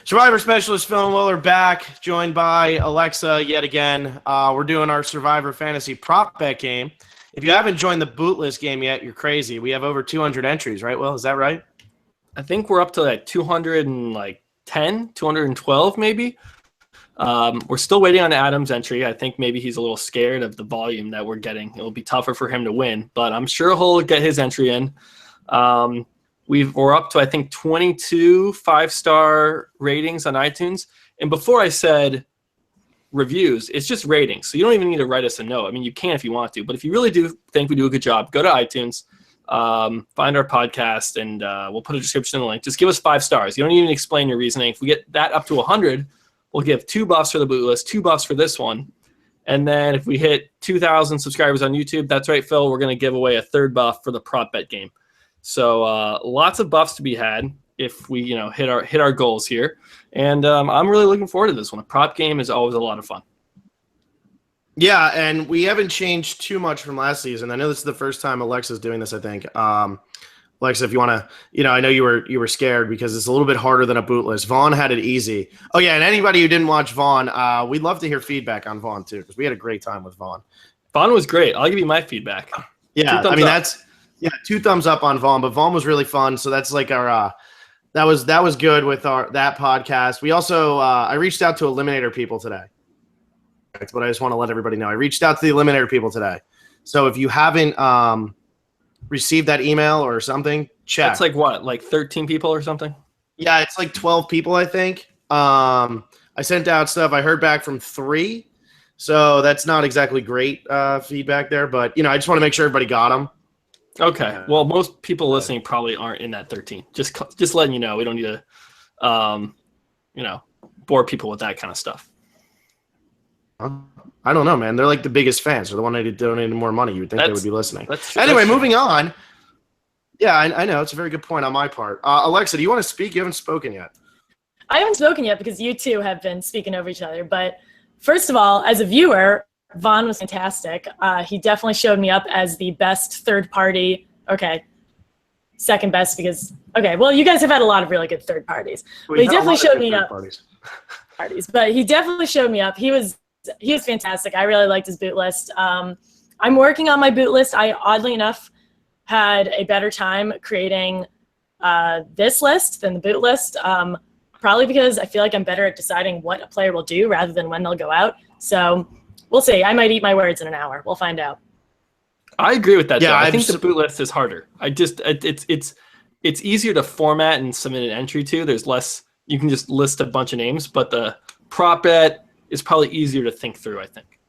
Survivor Specialist Phil and Will are back, joined by Alexa yet again. We're doing our Survivor Fantasy prop bet game. If you haven't joined the bootless game yet, you're crazy. We have over 200 entries, right, Will? Is that right? I think we're up to like 210, 212 maybe. We're still waiting on Adam's entry. I think maybe he's a little scared of the volume that we're getting. It'll be tougher for him to win, but I'm sure he'll get his entry in. We're up to, I think, 22 5-star ratings on iTunes. And before I said reviews, it's just ratings. So you don't even need to write us a note. I mean, you can if you want to. But if you really do think we do a good job, go to iTunes, find our podcast, and we'll put a description in the link. Just give us 5 stars. You don't even explain your reasoning. If we get that up to 100, we'll give 2 buffs for the boot list, 2 buffs for this one. And then if we hit 2,000 subscribers on YouTube, that's right, Phil, we're going to give away a 3rd buff for the prop bet game. So lots of buffs to be had if we, hit our goals here. And I'm really looking forward to this one. A prop game is always a lot of fun. Yeah, and we haven't changed too much from last season. I know this is the first time Alexa's doing this, I think. Alexa, if you want to, I know you were scared because it's a little bit harder than a bootless. Vaughn had it easy. Oh, yeah, and anybody who didn't watch Vaughn, we'd love to hear feedback on Vaughn, too, because we had a great time with Vaughn. Vaughn was great. I'll give you my feedback. Yeah, I mean, Yeah, 2 thumbs up on Vaughn, but Vaughn was really fun. So that's like our that was good with that podcast. We also I reached out to Eliminator people today. But I just want to let everybody know I reached out to the Eliminator people today. So if you haven't received that email or something, check. That's like what, like 13 people or something? Yeah, it's like 12 people, I think. I sent out stuff. I heard back from 3. So that's not exactly great feedback there, but I just want to make sure everybody got them. Okay. Well, most people listening probably aren't in that 13. Just letting you know, we don't need to, bore people with that kind of stuff. I don't know, man. They're like the biggest fans. They're the one that donated more money. You would think they would be listening. Anyway, moving on. Yeah, I know. It's a very good point on my part. Alexa, do you want to speak? You haven't spoken yet. I haven't spoken yet because you two have been speaking over each other. But first of all, as a viewer, Vaughn was fantastic. He definitely showed me up as the best third party. Okay, second best because, well, you guys have had a lot of really good third parties. But he definitely showed me up. But he definitely showed me up. He was fantastic. I really liked his boot list. I'm working on my boot list. I, oddly enough, had a better time creating this list than the boot list, probably because I feel like I'm better at deciding what a player will do rather than when they'll go out. So we'll see. I might eat my words in an hour. We'll find out. I agree with that. Yeah, I think the boot list is harder. It's easier to format and submit an entry to. There's less. You can just list a bunch of names, but the prop bet is probably easier to think through, I think.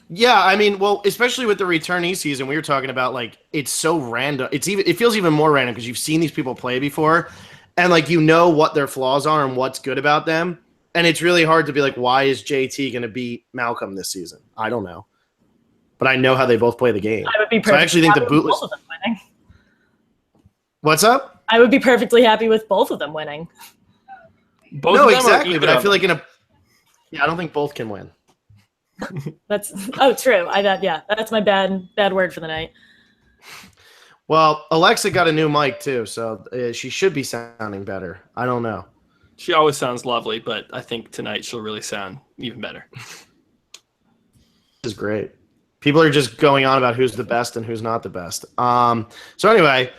Yeah, I mean, well, especially with the returnee season, we were talking about, like, it's so random. It feels even more random because you've seen these people play before, and like what their flaws are and what's good about them. And it's really hard to be like, why is JT going to beat Malcolm this season? I don't know. But I know how they both play the game. I would be so I actually think the bootless. Both of them winning. What's up? I would be perfectly happy with both of them winning. No, exactly. But I feel like I don't think both can win. That's true. That's my bad word for the night. Well, Alexa got a new mic too, so she should be sounding better. I don't know. She always sounds lovely, but I think tonight she'll really sound even better. This is great. People are just going on about who's the best and who's not the best. So anyway,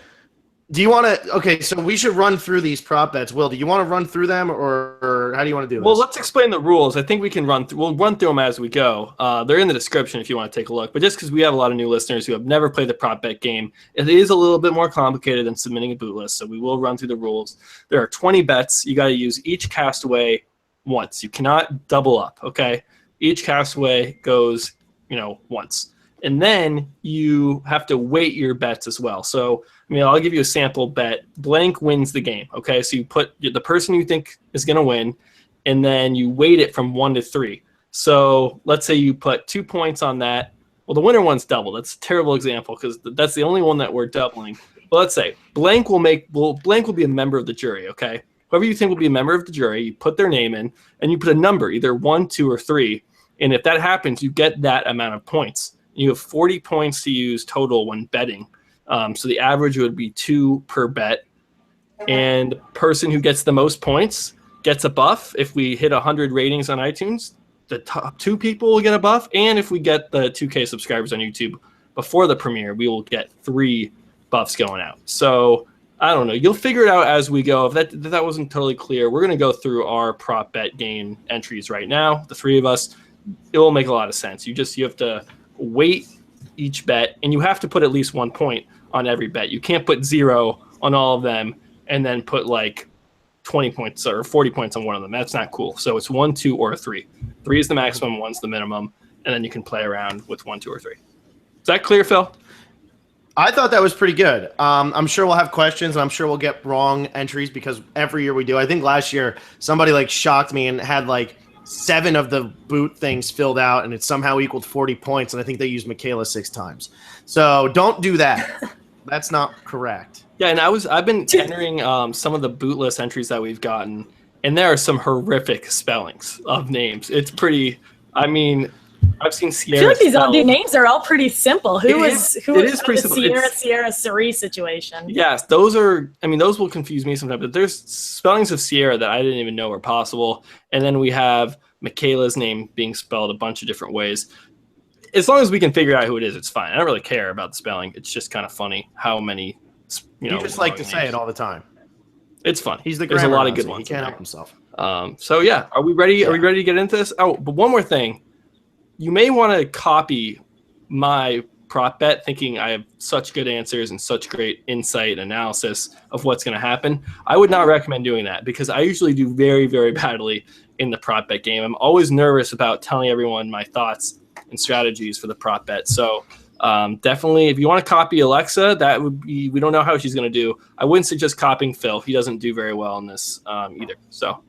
do you want to – okay, so we should run through these prop bets. Will, do you want to run through them or how do you want to do this? Well, let's explain the rules. I think we can we'll run through them as we go. They're in the description if you want to take a look. But just because we have a lot of new listeners who have never played the prop bet game, it is a little bit more complicated than submitting a boot list. So we will run through the rules. There are 20 bets. You got to use each castaway once. You cannot double up, okay? Each castaway goes, once. And then you have to weight your bets as well. So, I'll give you a sample bet. Blank wins the game, okay? So you put the person you think is going to win, and then you weight it from 1 to 3. So let's say you put 2 points on that. Well, the winner one's double. That's a terrible example because that's the only one that we're doubling. But let's say blank will be a member of the jury, okay? Whoever you think will be a member of the jury, you put their name in, and you put a number, either 1, 2, or 3. And if that happens, you get that amount of points. You have 40 points to use total when betting. So the average would be 2 per bet. and the person who gets the most points gets a buff. If we hit 100 ratings on iTunes, the top 2 people will get a buff, and if we get the 2K subscribers on YouTube before the premiere, we will get 3 buffs going out. So I don't know. You'll figure it out as we go. If that wasn't totally clear, we're going to go through our prop bet game entries right now, the 3 of us. It will make a lot of sense. You have to weight each bet, and you have to put at least 1 point on every bet. You can't put 0 on all of them and then put like 20 points or 40 points on one of them. That's not cool. So it's 1, 2, or 3. 3 is the maximum, 1's the minimum, and then you can play around with 1, 2, or 3. Is that clear, Phil? I thought that was pretty good. I'm sure we'll have questions, and I'm sure we'll get wrong entries because every year we do. I think last year somebody like shocked me and had like 7 of the boot things filled out, and it somehow equaled 40 points, and I think they used Michaela 6 times. So don't do that. That's not correct. Yeah, and I've been entering some of the bootless entries that we've gotten, and there are some horrific spellings of names. It's pretty. I mean, I've seen Sierra. I feel like these names are all pretty simple. Who is pretty the simple. Sierra Suri situation? Yes, those are. I mean, those will confuse me sometimes. But there's spellings of Sierra that I didn't even know were possible, and then we have Michaela's name being spelled a bunch of different ways. As long as we can figure out who it is, it's fine. I don't really care about the spelling. It's just kind of funny how many. You just like to say it all the time. It's fun. He's the There's a lot of good Nazi. ones. He can't help himself. So yeah, are we ready? Yeah. Are we ready to get into this? Oh, but one more thing. You may want to copy my prop bet, thinking I have such good answers and such great insight and analysis of what's going to happen. I would not recommend doing that because I usually do very, very badly in the prop bet game. I'm always nervous about telling everyone my thoughts and strategies for the prop bet. So definitely, if you want to copy Alexa, that would be, we don't know how she's going to do. I wouldn't suggest copying Phil. He doesn't do very well in this either. So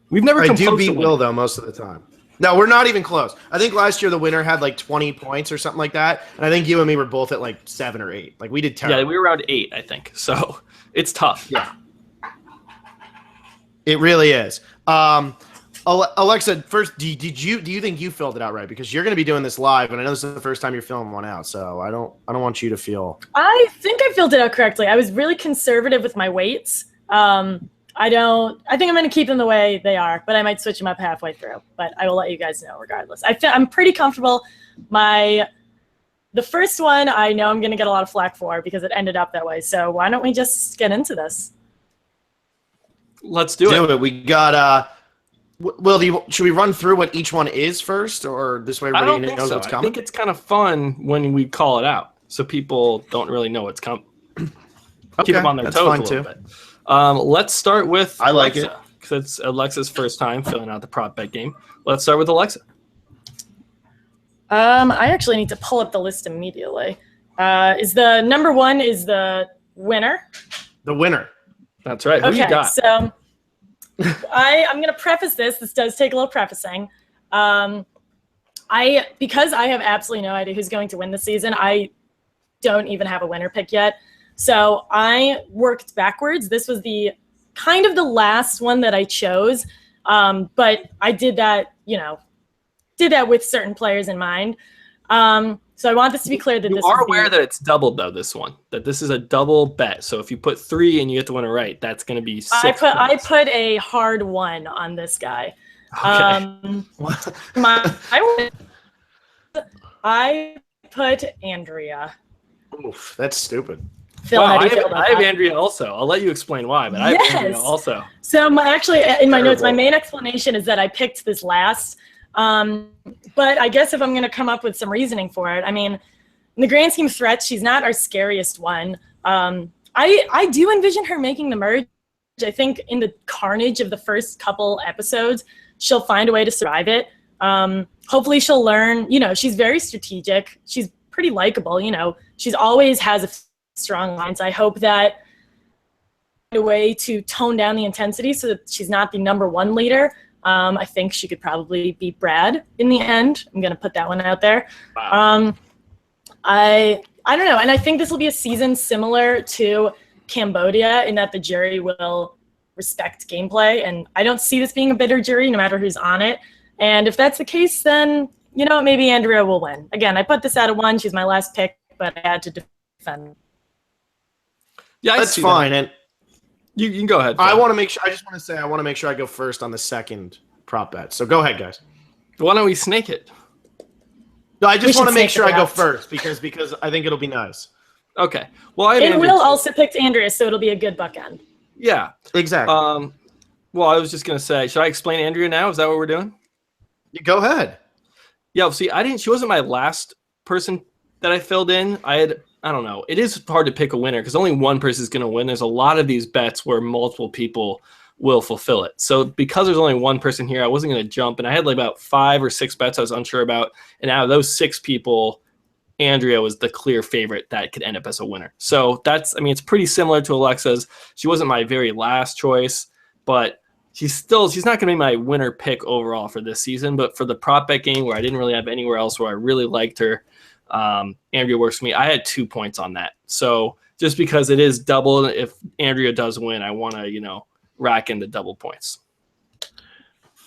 we've never come I do close beat to Will, though, most of the time. No, we're not even close. I think last year the winner had like 20 points or something like that. And I think you and me were both at like 7 or 8. Like we did terrible. Yeah, we were around 8, I think. So it's tough. Yeah. It really is. Alexa, first, do you think you filled it out right? Because you're going to be doing this live, and I know this is the first time you're filling one out, so I don't want you to feel. I think I filled it out correctly. I was really conservative with my weights. I think I'm going to keep them the way they are, but I might switch them up halfway through. But I will let you guys know regardless. I'm pretty comfortable. The first one I know I'm going to get a lot of flack for because it ended up that way. So why don't we just get into this? Let's do it. We got Will, should we run through what each one is first, or this way everybody knows what's coming? I think it's kind of fun when we call it out, so people don't really know what's coming. Keep them on their toes a little bit. Let's start with I like Alexa, because it's Alexa's first time filling out the prop bet game. Let's start with Alexa. I actually need to pull up the list immediately. Is the number 1 is the winner? The winner. That's right. Who you got? So I'm going to preface this. This does take a little prefacing. Because I have absolutely no idea who's going to win this season, I don't even have a winner pick yet. So I worked backwards. This was the kind of the last one that I chose. But I did that with certain players in mind. So I want this to be clear that you this are aware that it's doubled though. That this is a double bet. So if you put 3 and you get the winner right, that's going to be 6. I put a hard 1 on this guy. Okay. I put Andrea. Oof, that's stupid. Phil, wow, how do you feel about I have that? Andrea also. I'll let you explain why, but I have Andrea also. So actually, in my notes, my main explanation is that I picked this last. But I guess if I'm going to come up with some reasoning for it, I mean, in the grand scheme of threats, she's not our scariest one. I do envision her making the merge. I think in the carnage of the first couple episodes, she'll find a way to survive it. Hopefully she'll learn, she's very strategic. She's pretty likable, she's always has a strong line. So I hope that a way to tone down the intensity so that she's not the number 1 leader. I think she could probably beat Brad in the end. I'm going to put that one out there. Wow. I don't know. And I think this will be a season similar to Cambodia in that the jury will respect gameplay. And I don't see this being a bitter jury no matter who's on it. And if that's the case, then, maybe Andrea will win. Again, I put this out of 1. She's my last pick, but I had to defend. Yeah, that's fine. And You can go ahead. Phil. I want to make sure. I just want to say I want to make sure I go first on the second prop bet. So go ahead, guys. Why don't we snake it? No, I just want to make sure I go out. first because I think it'll be nice. Okay. Well, I have And Andrea Will too. also picked Andrea, so it'll be a good bookend. Yeah. Exactly. Well, I was just gonna say, should I explain Andrea now? Is that what we're doing? You go ahead. Yeah. See, she wasn't my last person that I filled in. I don't know. It is hard to pick a winner because only one person is going to win. There's a lot of these bets where multiple people will fulfill it. So because there's only one person here, I wasn't going to jump. And I had like about 5 or 6 bets I was unsure about. And out of those 6 people, Andrea was the clear favorite that could end up as a winner. So it's pretty similar to Alexa's. She wasn't my very last choice, but she's not going to be my winner pick overall for this season. But for the prop bet game where I didn't really have anywhere else where I really liked her, Andrea works for me. I had 2 points on that. So just because it is double, if Andrea does win, I want to, rack in the double points.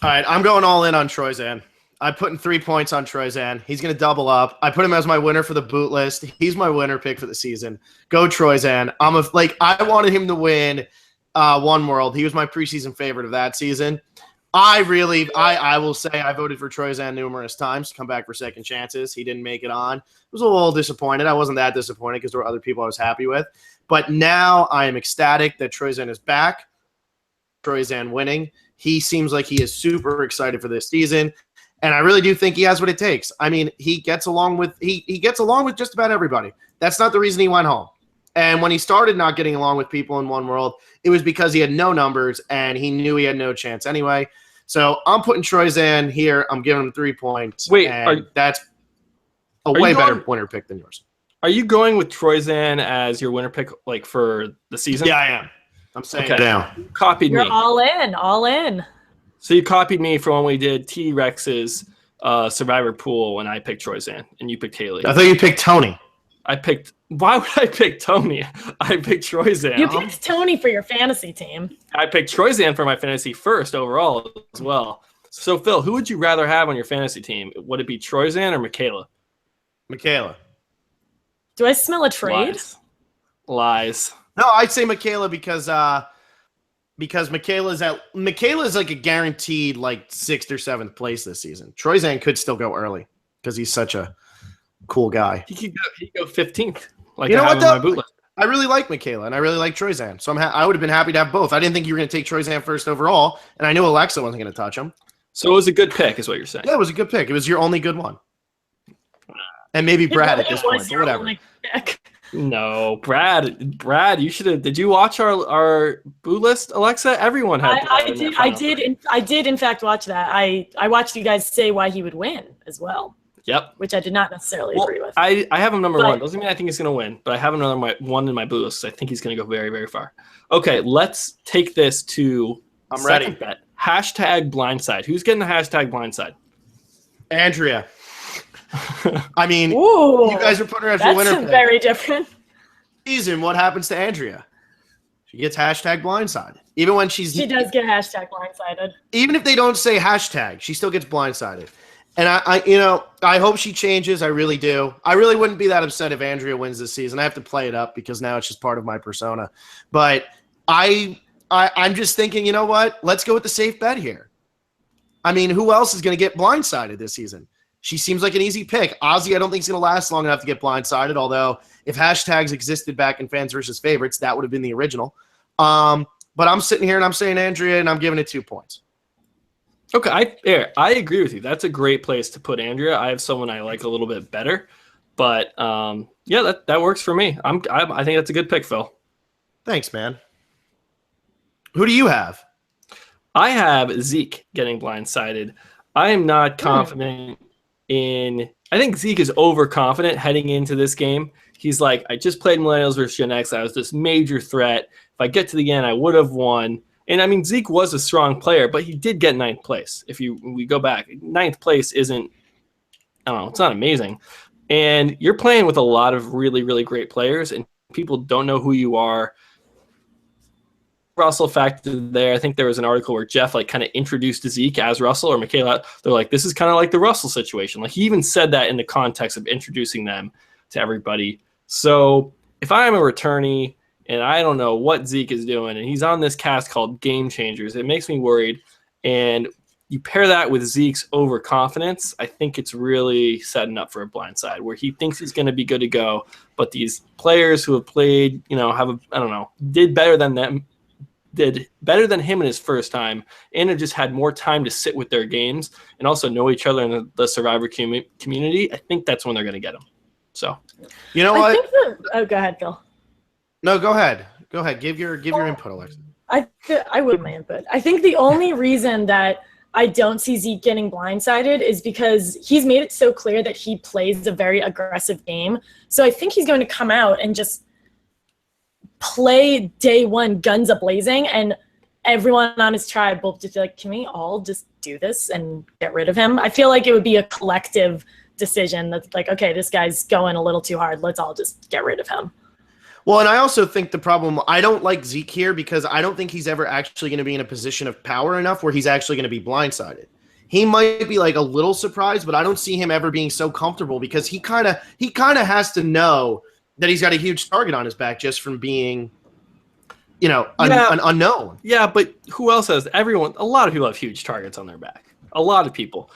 All right, I'm going all in on Troyzan. I'm putting 3 points on Troyzan. He's going to double up. I put him as my winner for the boot list. He's my winner pick for the season. Go Troyzan. I wanted him to win One World. He was my preseason favorite of that season. I will say I voted for Troyzan numerous times to come back for second chances. He didn't make it on. I was a little disappointed. I wasn't that disappointed because there were other people I was happy with. But now I am ecstatic that Troyzan is back. Troyzan winning. He seems like he is super excited for this season. And I really do think he has what it takes. I mean, he gets along with just about everybody. That's not the reason he went home. And when he started not getting along with people in One World, it was because he had no numbers and he knew he had no chance anyway. So I'm putting Troyzan here. I'm giving him 3 points. Wait, that's a way better winner pick than yours. Are you going with Troyzan as your winner pick, like for the season? Yeah, I am. I'm saying it now. You copied You're me. all in. So you copied me for when we did T-Rex's Survivor pool when I picked Troyzan and you picked Haley. I thought you picked Tony. Why would I pick Tony? I picked Troyzan. You picked Tony for your fantasy team. I picked Troyzan for my fantasy first overall as well. So, Phil, who would you rather have on your fantasy team? Would it be Troyzan or Michaela? Michaela. Do I smell a trade? Lies. No, I'd say Michaela because Michaela's like a guaranteed like 6th or 7th place this season. Troyzan could still go early because he's such a cool guy. He could go 15th. Like you know what, though? My boot list. I really like Michaela and I really like Troyzan, so I would have been happy to have both. I didn't think you were going to take Troyzan first overall, and I knew Alexa wasn't going to touch him. So it was a good pick, is what you're saying. Yeah, it was a good pick. It was your only good one, and maybe Brad at this point, but whatever. No, Brad, you should have. Did you watch our boot list, Alexa? Everyone had. I did in fact watch that. I watched you guys say why he would win as well. Yep. Which I did not necessarily agree with. I have him number 1. Doesn't mean I think he's going to win, but I have another one in my boot list. I think he's going to go very, very far. Okay, let's take this to I'm ready. Bet. Hashtag blindside. Who's getting the hashtag blindside? Andrea. I mean, Ooh, you guys are putting her as your winner. That's very different. Season, what happens to Andrea? She gets hashtag blindsided. Even when she does get hashtag blindsided. Even if they don't say hashtag, she still gets blindsided. And I hope she changes. I really do. I really wouldn't be that upset if Andrea wins this season. I have to play it up because now it's just part of my persona. But I'm just thinking, you know what? Let's go with the safe bet here. I mean, who else is going to get blindsided this season? She seems like an easy pick. Ozzy, I don't think is going to last long enough to get blindsided, although if hashtags existed back in Fans versus Favorites, that would have been the original. But I'm sitting here and I'm saying Andrea, and I'm giving it 2 points. Okay, I agree with you. That's a great place to put Andrea. I have someone I like a little bit better, but yeah, that works for me. I think that's a good pick, Phil. Thanks, man. Who do you have? I have Zeke getting blindsided. I am not confident I think Zeke is overconfident heading into this game. He's like, I just played Millennials versus Gen X. I was this major threat. If I get to the end, I would have won. And I mean, Zeke was a strong player, but he did get 9th place. We go back, 9th place isn't, I don't know, it's not amazing. And you're playing with a lot of really, really great players, and people don't know who you are. Russell factor there. I think there was an article where Jeff kind of introduced Zeke as Russell or Michaela. They're like, this is kind of like the Russell situation. Like he even said that in the context of introducing them to everybody. So if I'm a returnee and I don't know what Zeke is doing, and he's on this cast called Game Changers. It makes me worried, and you pair that with Zeke's overconfidence, I think it's really setting up for a blindside where he thinks he's going to be good to go, but these players who have played, did better than him in his first time, and have just had more time to sit with their games and also know each other in the Survivor community. I think that's when they're going to get him. So, you know what? Go ahead, Phil. No, go ahead. Go ahead. Give your input, Alexa. I would my input. I think the only reason that I don't see Zeke getting blindsided is because he's made it so clear that he plays a very aggressive game. So I think he's going to come out and just play day one guns a-blazing, and everyone on his tribe will just be like, can we all just do this and get rid of him? I feel like it would be a collective decision that's like, okay, this guy's going a little too hard. Let's all just get rid of him. Well, and I also think the problem, I don't like Zeke here because I don't think he's ever actually going to be in a position of power enough where he's actually going to be blindsided. He might be like a little surprised, but I don't see him ever being so comfortable because he kind of has to know that he's got a huge target on his back just from being, an unknown. Yeah, but who else has? A lot of people have huge targets on their back. A lot of people.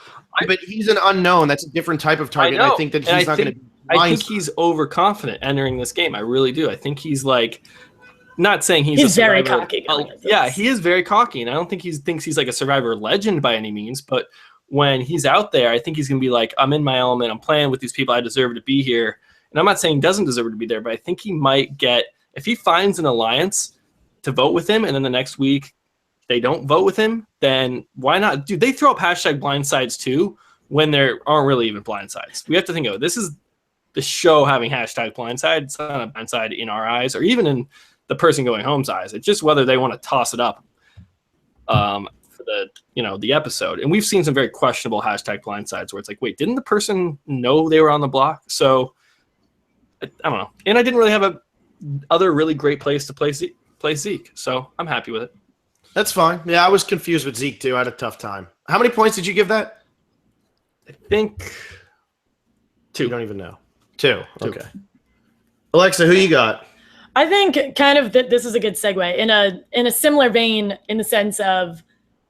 But he's an unknown. That's a different type of target. I think that he's not going to be I think he's overconfident entering this game. I really do. I think he's like, not saying he's a very survivor. cocky. Yeah, he is very cocky, and I don't think he thinks he's like a Survivor legend by any means. But when he's out there, I think he's going to be like, I'm in my element. I'm playing with these people. I deserve to be here. And I'm not saying he doesn't deserve to be there, but I think he might get, if he finds an alliance to vote with him, and then the next week they don't vote with him, then why not? Dude, they throw up hashtag blindsides too when there aren't really even blindsides. We have to think of it. This is the show having hashtag blindside. It's not a blindside in our eyes or even in the person going home's eyes. It's just whether they want to toss it up for the episode. And we've seen some very questionable hashtag blindsides where it's like, wait, didn't the person know they were on the block? So I don't know. And I didn't really have a other really great place to play Zeke. So I'm happy with it. That's fine. Yeah, I was confused with Zeke too. I had a tough time. How many points did you give that? I think 2. You don't even know. 2. Okay. Alexa, who you got? I think kind of this is a good segue in a similar vein, in the sense of,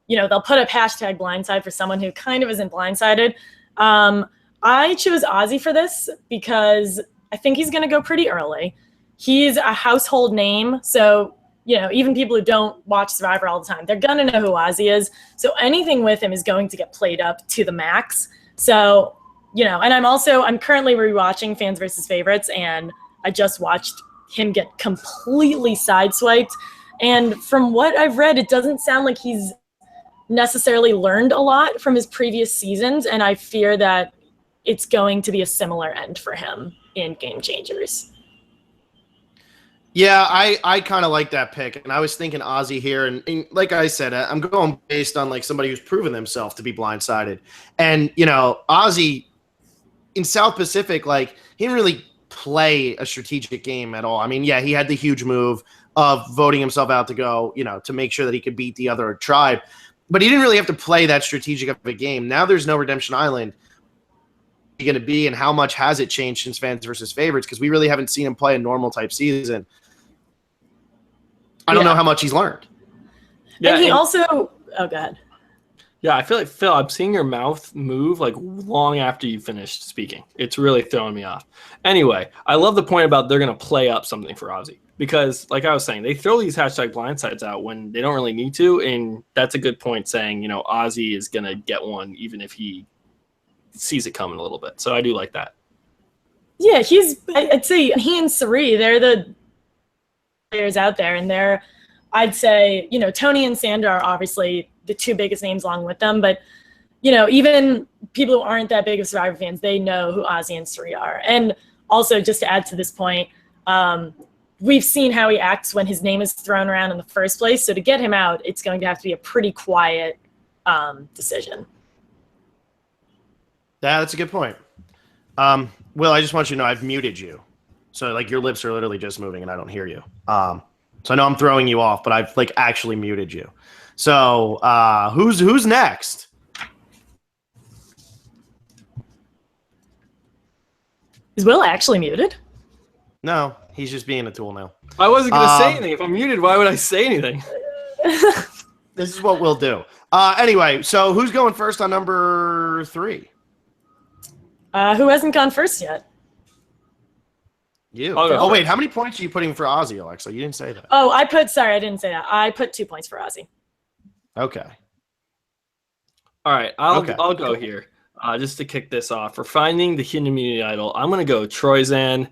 they'll put up hashtag blindside for someone who kind of isn't blindsided. I chose Ozzy for this because I think he's going to go pretty early. He's a household name, so even people who don't watch Survivor all the time, they're going to know who Ozzy is. So anything with him is going to get played up to the max. So, and I'm currently rewatching Fans versus Favorites, and I just watched him get completely sideswiped. And from what I've read, it doesn't sound like he's necessarily learned a lot from his previous seasons, and I fear that it's going to be a similar end for him in Game Changers. Yeah, I kind of like that pick, and I was thinking Ozzy here, and like I said, I'm going based on like somebody who's proven themselves to be blindsided, and Ozzy in South Pacific, like he didn't really play a strategic game at all. I mean, yeah, he had the huge move of voting himself out to go, to make sure that he could beat the other tribe, but he didn't really have to play that strategic of a game. Now there's no Redemption Island. Going to be, and how much has it changed since Fans versus Favorites? Because we really haven't seen him play a normal type season. I don't know how much he's learned. Yeah, and he also, go ahead. Yeah, I feel like, Phil, I'm seeing your mouth move like long after you finished speaking. It's really throwing me off. Anyway, I love the point about they're going to play up something for Ozzy. Because, like I was saying, they throw these hashtag blindsides out when they don't really need to. And that's a good point saying, Ozzy is going to get one even if he sees it coming a little bit. So I do like that. Yeah, I'd say he and Sari, they're the players out there, and I'd say, Tony and Sandra are obviously the 2 biggest names along with them, but even people who aren't that big of Survivor fans, they know who Ozzy and Sari are. And also, just to add to this point, we've seen how he acts when his name is thrown around in the first place, so to get him out, it's going to have to be a pretty quiet decision. Yeah, that's a good point. Will, I just want you to know I've muted you. So, like, your lips are literally just moving and I don't hear you. So I know I'm throwing you off, but I've, like, actually muted you. So, who's next? Is Will actually muted? No, He's just being a tool now. I wasn't going to say anything. If I'm muted, why would I say anything? This is what we'll do. Anyway, so who's going first on number 3? Who hasn't gone first yet? You. I'll go Oh, wait. first. How many points are you putting for Ozzy, Alexa? You didn't say that. Oh, sorry, I didn't say that. I put 2 points for Ozzy. Okay. All right, I'll Okay. go here. Just to kick this off, for finding the hidden immunity idol, I'm going to go Troyzan.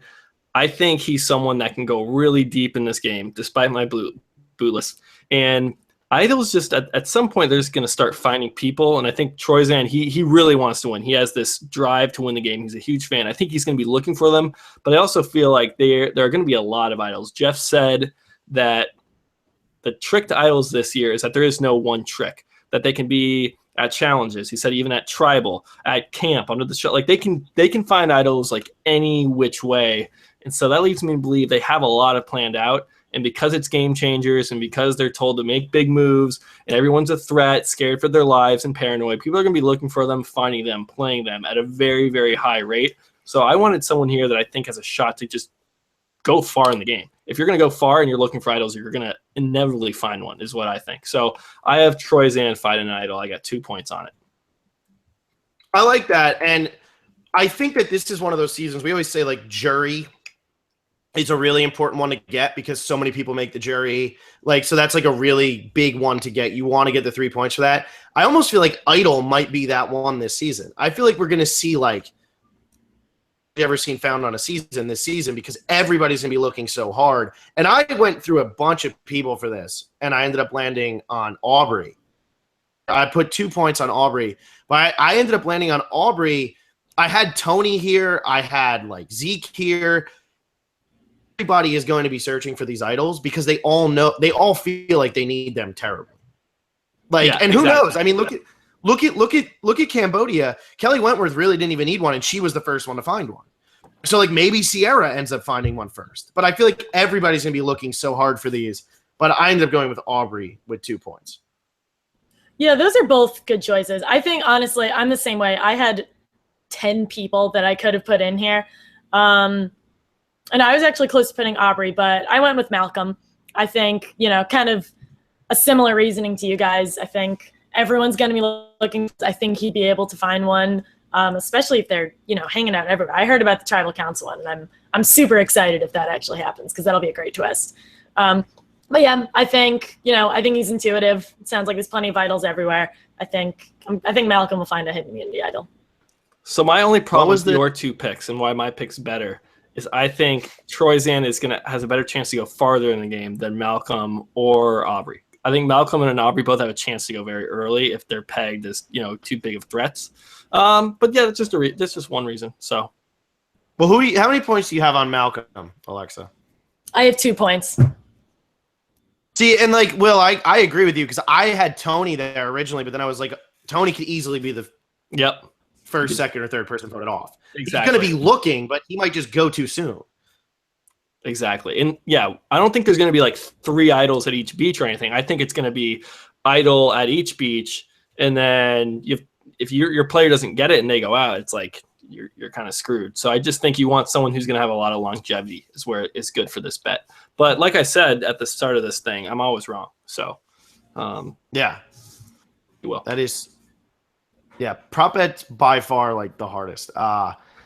I think he's someone that can go really deep in this game, despite my boot list. And idols just at some point they're just going to start finding people, and I think Troyzan he really wants to win. He has this drive to win the game. He's a huge fan. I think he's going to be looking for them, but I also feel like there are going to be a lot of idols. Jeff said that the trick to idols this year is that there is no one trick, that they can be at challenges. He said even at tribal, at camp, under the show, like they can find idols like any which way. And so that leads me to believe they have a lot of planned out. And because it's game changers and because they're told to make big moves and everyone's a threat, scared for their lives and paranoid, people are going to be looking for them, finding them, playing them at a very, very high rate. So I wanted someone here that I think has a shot to just go far in the game. If you're going to go far and you're looking for idols, you're going to inevitably find one, is what I think. So I have Troyzan fighting an idol. I got 2 points on it. I like that. And I think that this is one of those seasons. We always say like jury is a really important one to get because so many people make the jury. Like, so that's like a really big one to get. You want to get the 3 points for that. I almost feel like idol might be that one this season. I feel like we're going to see like ever seen found on a season this season because everybody's going to be looking so hard. And I went through a bunch of people for this, and I ended up landing on Aubrey. I put 2 points on Aubrey, but I ended up landing on Aubrey. I had Tony here. I had like Zeke here. Everybody is going to be searching for these idols because they all feel like they need them terribly. Like, Yeah, and who exactly. knows? I mean, look at Cambodia. Kelly Wentworth really didn't even need one, and she was the first one to find one. So like maybe Sierra ends up finding one first. But I feel like everybody's gonna be looking so hard for these. But I ended up going with Aubrey with 2 points. Yeah, those are both good choices. I think, honestly, I'm the same way. I had 10 people that I could have put in here. And I was actually close to putting Aubrey, but I went with Malcolm. I think, kind of a similar reasoning to you guys. I think everyone's going to be looking. I think he'd be able to find one, especially if they're, hanging out everywhere. I heard about the tribal council one, and I'm super excited if that actually happens because that'll be a great twist. But yeah, I think he's intuitive. It sounds like there's plenty of idols everywhere. I think Malcolm will find a hidden immunity idol. So my only problem with your 2 picks and why my pick's better is I think Troyzan has a better chance to go farther in the game than Malcolm or Aubrey. I think Malcolm and Aubrey both have a chance to go very early if they're pegged as too big of threats. But yeah, that's just one reason. So, well, how many points do you have on Malcolm, Alexa? I have 2 points. See, and like Will, I agree with you because I had Tony there originally, but then I was like, Tony could easily be the first, second, or third person voted off. Exactly. He's going to be looking, but he might just go too soon. Exactly. And yeah, I don't think there's going to be like 3 idols at each beach or anything. I think it's going to be idol at each beach. And then if your player doesn't get it and they go out, it's like you're kind of screwed. So I just think you want someone who's going to have a lot of longevity is where it's good for this bet. But like I said at the start of this thing, I'm always wrong. So yeah, you will. That is. Yeah, prop bet's by far like the hardest.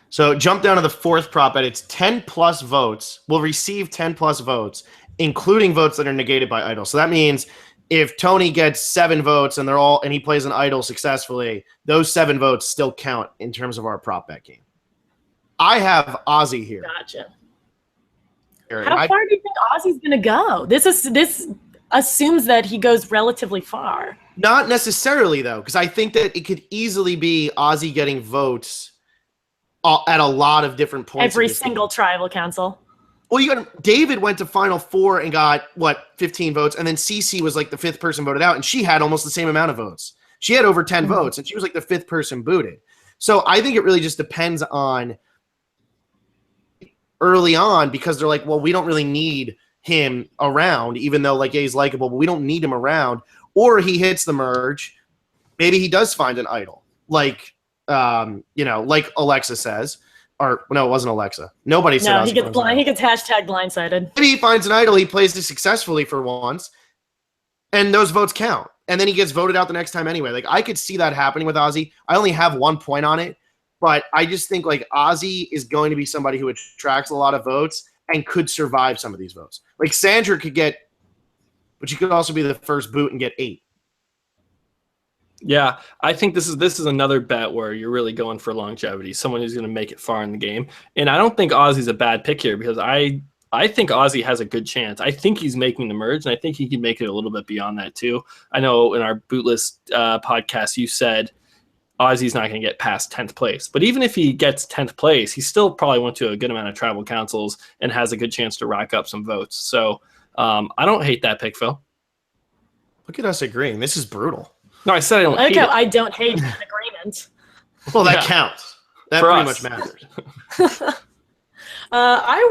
So jump down to the 4th prop bet. It's 10 plus votes. Will receive 10 plus votes, including votes that are negated by idol. So that means if Tony gets 7 votes and he plays an idol successfully, those 7 votes still count in terms of our prop bet game. I have Ozzy here. Gotcha. How far do you think Ozzy's going to go? This assumes that he goes relatively far. Not necessarily, though, because I think that it could easily be Ozzy getting votes at a lot of different points. Every single tribal council. Well, David went to Final Four and got, 15 votes, and then Cece was like the 5th person voted out, and she had almost the same amount of votes. She had over 10 votes, and she was like the 5th person booted. So I think it really just depends on early on because they're like, well, we don't really need him around, even though like he's likable, but we don't need him around. Or he hits the merge. Maybe he does find an idol, like like Alexa says. or no, it wasn't Alexa. Nobody said No, Ozzy he gets finds an idol. he gets hashtag blindsided. Maybe he finds an idol, he plays it successfully for once, and those votes count. And then he gets voted out the next time anyway. Like, I could see that happening with Ozzy. I only have 1 point on it, but I just think like Ozzy is going to be somebody who attracts a lot of votes and could survive some of these votes. Like Sandra could get, but she could also be the first boot and get 8. Yeah, I think this is another bet where you're really going for longevity, someone who's going to make it far in the game. And I don't think Ozzy's a bad pick here because I think Ozzy has a good chance. I think he's making the merge, and I think he can make it a little bit beyond that too. I know in our Bootless podcast you said Ozzy's not going to get past 10th place. But even if he gets 10th place, he still probably went to a good amount of tribal councils and has a good chance to rack up some votes. So I don't hate that pick, Phil. Look at us agreeing. This is brutal. No, I said I don't hate it. I don't hate an agreement. Well, that counts. That For pretty us. much matters. I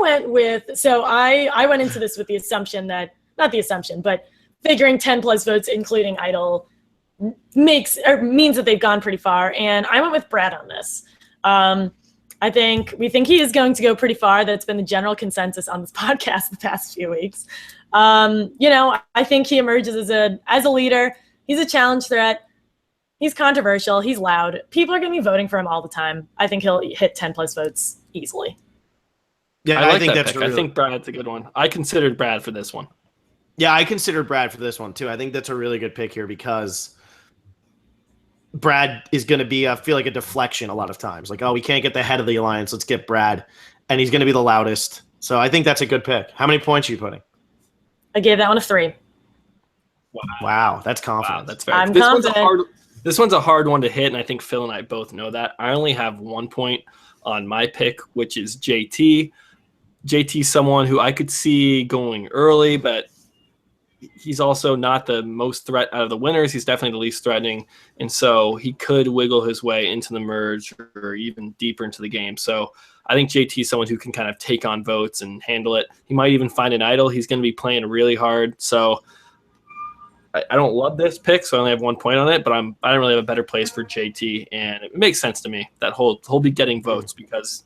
went into this with the assumption that, not the assumption, but figuring 10 plus votes, including Idol, means that they've gone pretty far. And I went with Brad on this. We think he is going to go pretty far. That's been the general consensus on this podcast the past few weeks. I think he emerges as a leader. He's a challenge threat. He's controversial. He's loud. People are going to be voting for him all the time. I think he'll hit 10 plus votes easily. Yeah, I think that that's pick. I think Brad's a good one. I considered Brad for this one. Yeah, I considered Brad for this one too. I think that's a really good pick here because Brad is going to be, I feel like, a deflection a lot of times. Like, oh, we can't get the head of the alliance. Let's get Brad. And he's going to be the loudest. So I think that's a good pick. How many points are you putting? I gave that one a 3. Wow, that's confident. Wow, that's very. I'm this confident. This one's a hard one to hit, and I think Phil and I both know that. I only have 1 point on my pick, which is JT. JT's someone who I could see going early, but he's also not the most threat out of the winners. He's definitely the least threatening, and so he could wiggle his way into the merge or even deeper into the game. So I think JT is someone who can kind of take on votes and handle it. He might even find an idol. He's going to be playing really hard. So I don't love this pick, so I only have 1 point on it, but I don't really have a better place for JT, and it makes sense to me that he'll be getting votes because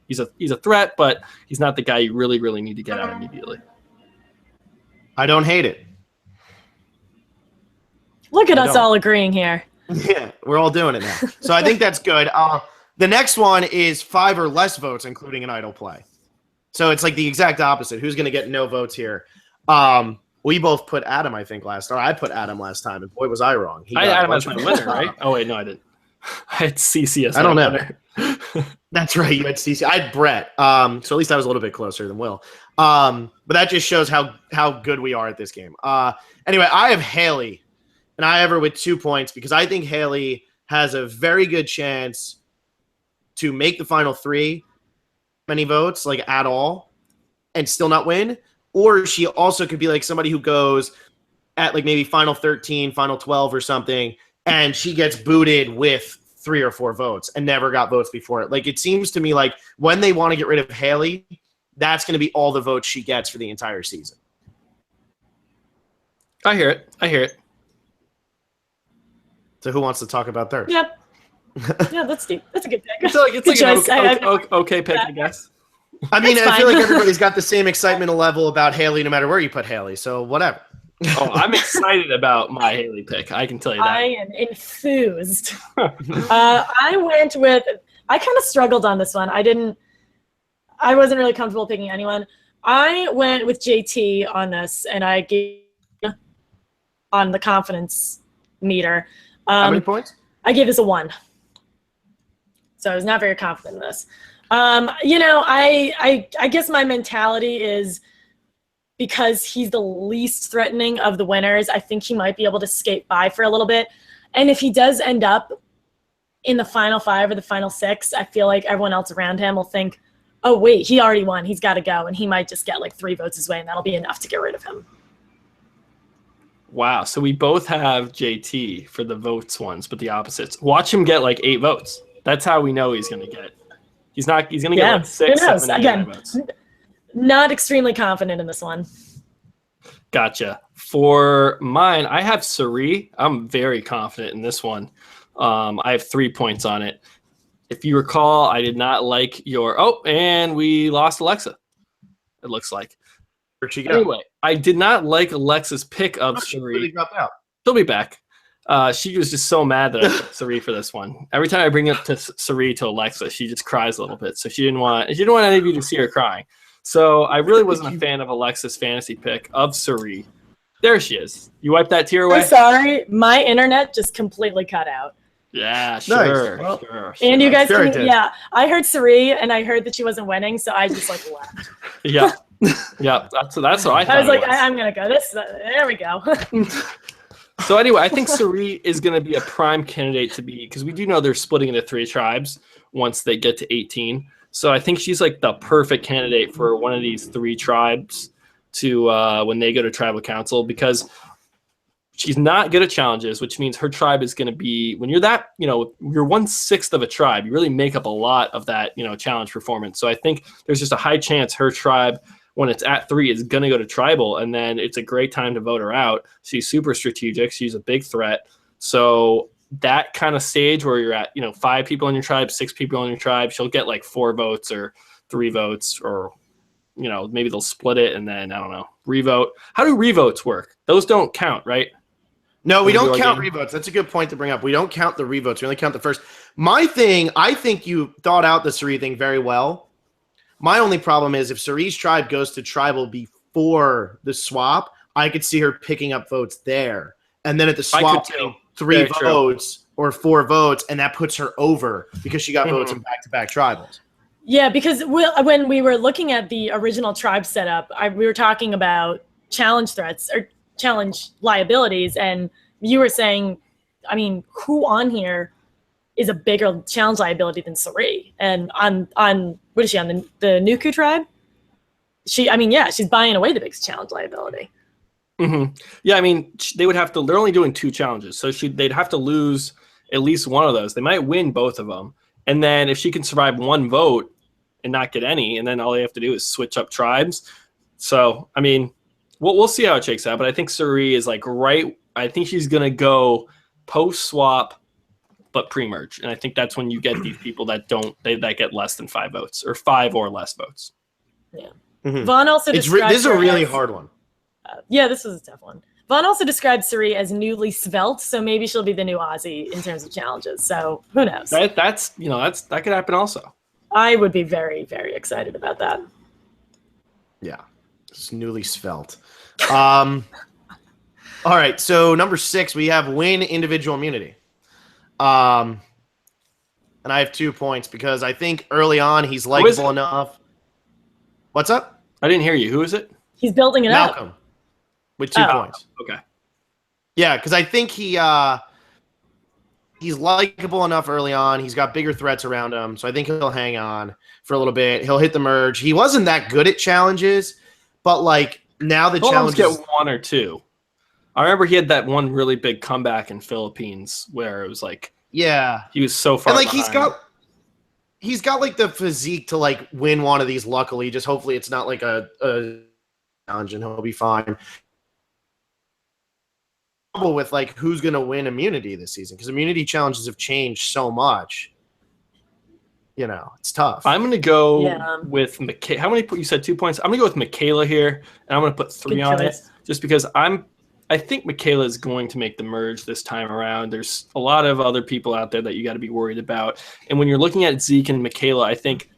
he's a threat, but he's not the guy you really, really need to get out immediately. I don't hate it. Look at us all agreeing here. Yeah, we're all doing it now. So I think that's good. The next one is 5 or less votes, including an idol play. So it's like the exact opposite. Who's going to get no votes here? We both put Adam, I think, I put Adam last time, and boy, was I wrong. I had Adam as my winner, right? Oh, wait, no, I didn't. I had CC as I don't my know. winner. That's right. You had CC. I had Brett. So at least I was a little bit closer than Will. But that just shows how good we are at this game. Anyway, I have Haley, and I have her with 2 points because I think Haley has a very good chance to make the final 3, many votes, like at all, and still not win. Or she also could be like somebody who goes at like maybe final 13, final 12 or something, and she gets booted with 3 or 4 votes and never got votes before it. Like, it seems to me like when they want to get rid of Haley, that's going to be all the votes she gets for the entire season. I hear it. So who wants to talk about theirs? Yep. Yeah, that's deep. That's a good pick. It's like Good choice. an okay pick, I guess. I mean, It's I feel fine. like everybody's got the same excitement level about Haley no matter where you put Haley. So whatever. Oh, I'm excited about my Haley pick. I can tell you that. I am enthused. I kind of struggled on this one. I wasn't really comfortable picking anyone. I went with JT on this, and I gave on the confidence meter. How many points? I gave this a 1. So I was not very confident in this. I guess my mentality is because he's the least threatening of the winners, I think he might be able to skate by for a little bit. And if he does end up in the final 5 or the final 6, I feel like everyone else around him will think, oh, wait, he already won. He's got to go. And he might just get like 3 votes his way, and that'll be enough to get rid of him. Wow. So we both have JT for the votes ones, but the opposites. Watch him get like 8 votes. That's how we know he's going to get. He's going to get like 6, who knows? 7, 8 Again, votes. not extremely confident in this one. Gotcha. For mine, I have Sari. I'm very confident in this one. I have 3 points on it. If you recall, I did not like your. Oh, and we lost Alexa. It looks like. Where'd she go? Anyway, I did not like Alexa's pick of She Suri. really dropped out. She'll be back. She was just so mad that I picked Suri for this one. Every time I bring up to Suri to Alexa, she just cries a little bit. So she didn't want any of you to see her crying. So I really wasn't a fan of Alexa's fantasy pick of Suri. There she is. You wiped that tear away? I'm sorry. My internet just completely cut out. Yeah, sure. Nice. Well, sure. And you guys Sure it can, did. yeah, I heard Suri and I heard that she wasn't winning, so I just like left. Yeah. Yeah, that's what I thought. I was like, it was. I'm gonna go. There we go. So anyway, I think Suri is going to be a prime candidate to be, because we do know they're splitting into 3 tribes once they get to 18. So I think she's like the perfect candidate for one of these 3 tribes to when they go to tribal council, because she's not good at challenges, which means her tribe is going to be, when you're that, you're 1/6 of a tribe, you really make up a lot of that, challenge performance. So I think there's just a high chance her tribe, when it's at 3, is going to go to tribal, and then it's a great time to vote her out. She's super strategic. She's a big threat. So that kind of stage where you're at, 5 people in your tribe, 6 people in your tribe, she'll get like 4 votes or 3 votes, or, maybe they'll split it and then, I don't know, revote. How do revotes work? Those don't count, right? No, we don't count revotes. That's a good point to bring up. We don't count the revotes. We only count the first. My thing, I think you thought out the Suri thing very well. My only problem is if Suri's tribe goes to tribal before the swap, I could see her picking up votes there. And then at the swap, getting 3 votes or 4 votes, and that puts her over because she got votes in back-to-back tribals. Yeah, because when we were looking at the original tribe setup, we were talking about challenge threats or challenge liabilities, and you were saying, I mean, who on here is a bigger challenge liability than Suri? And on what is she on, the Nuku tribe? She's buying away the biggest challenge liability. Mm-hmm. Yeah, I mean, they would have to. They're only doing 2 challenges, so they'd have to lose at least one of those. They might win both of them, and then if she can survive 1 vote and not get any, and then all they have to do is switch up tribes. So, I mean, we'll see how it shakes out. But I think Suri is like right. I think she's gonna go post swap, but pre-merge, and I think that's when you get these people that get less than 5 votes or 5 or less votes. Yeah. Mm-hmm. Vaughn also described this is a really hard one. Yeah, this was a tough one. Vaughn also described Suri as newly svelte, so maybe she'll be the new Aussie in terms of challenges. So who knows? That could happen also. I would be very, very excited about that. Yeah, it's newly svelte. All right, so number 6, we have win individual immunity. And I have 2 points because I think early on he's likable enough. What's up? I didn't hear you. Who is it? He's building it Malcolm, up. with 2 points. Okay. Yeah, because I think he's likable enough early on. He's got bigger threats around him, so I think he'll hang on for a little bit. He'll hit the merge. He wasn't that good at challenges, but like now the challenges get 1 or 2. I remember he had that one really big comeback in Philippines where it was like, yeah, he was so far. And like behind. he's got like the physique to like win one of these. Luckily, just hopefully it's not like a challenge, and he'll be fine. With like who's going to win immunity this season, because immunity challenges have changed so much. It's tough. I'm going to go with Michaela. How many? You said 2 points. I'm going to go with Michaela here, and I'm going to put 3 on it, just because I think Michaela is going to make the merge this time around. There's a lot of other people out there that you got to be worried about. And when you're looking at Zeke and Michaela, I think,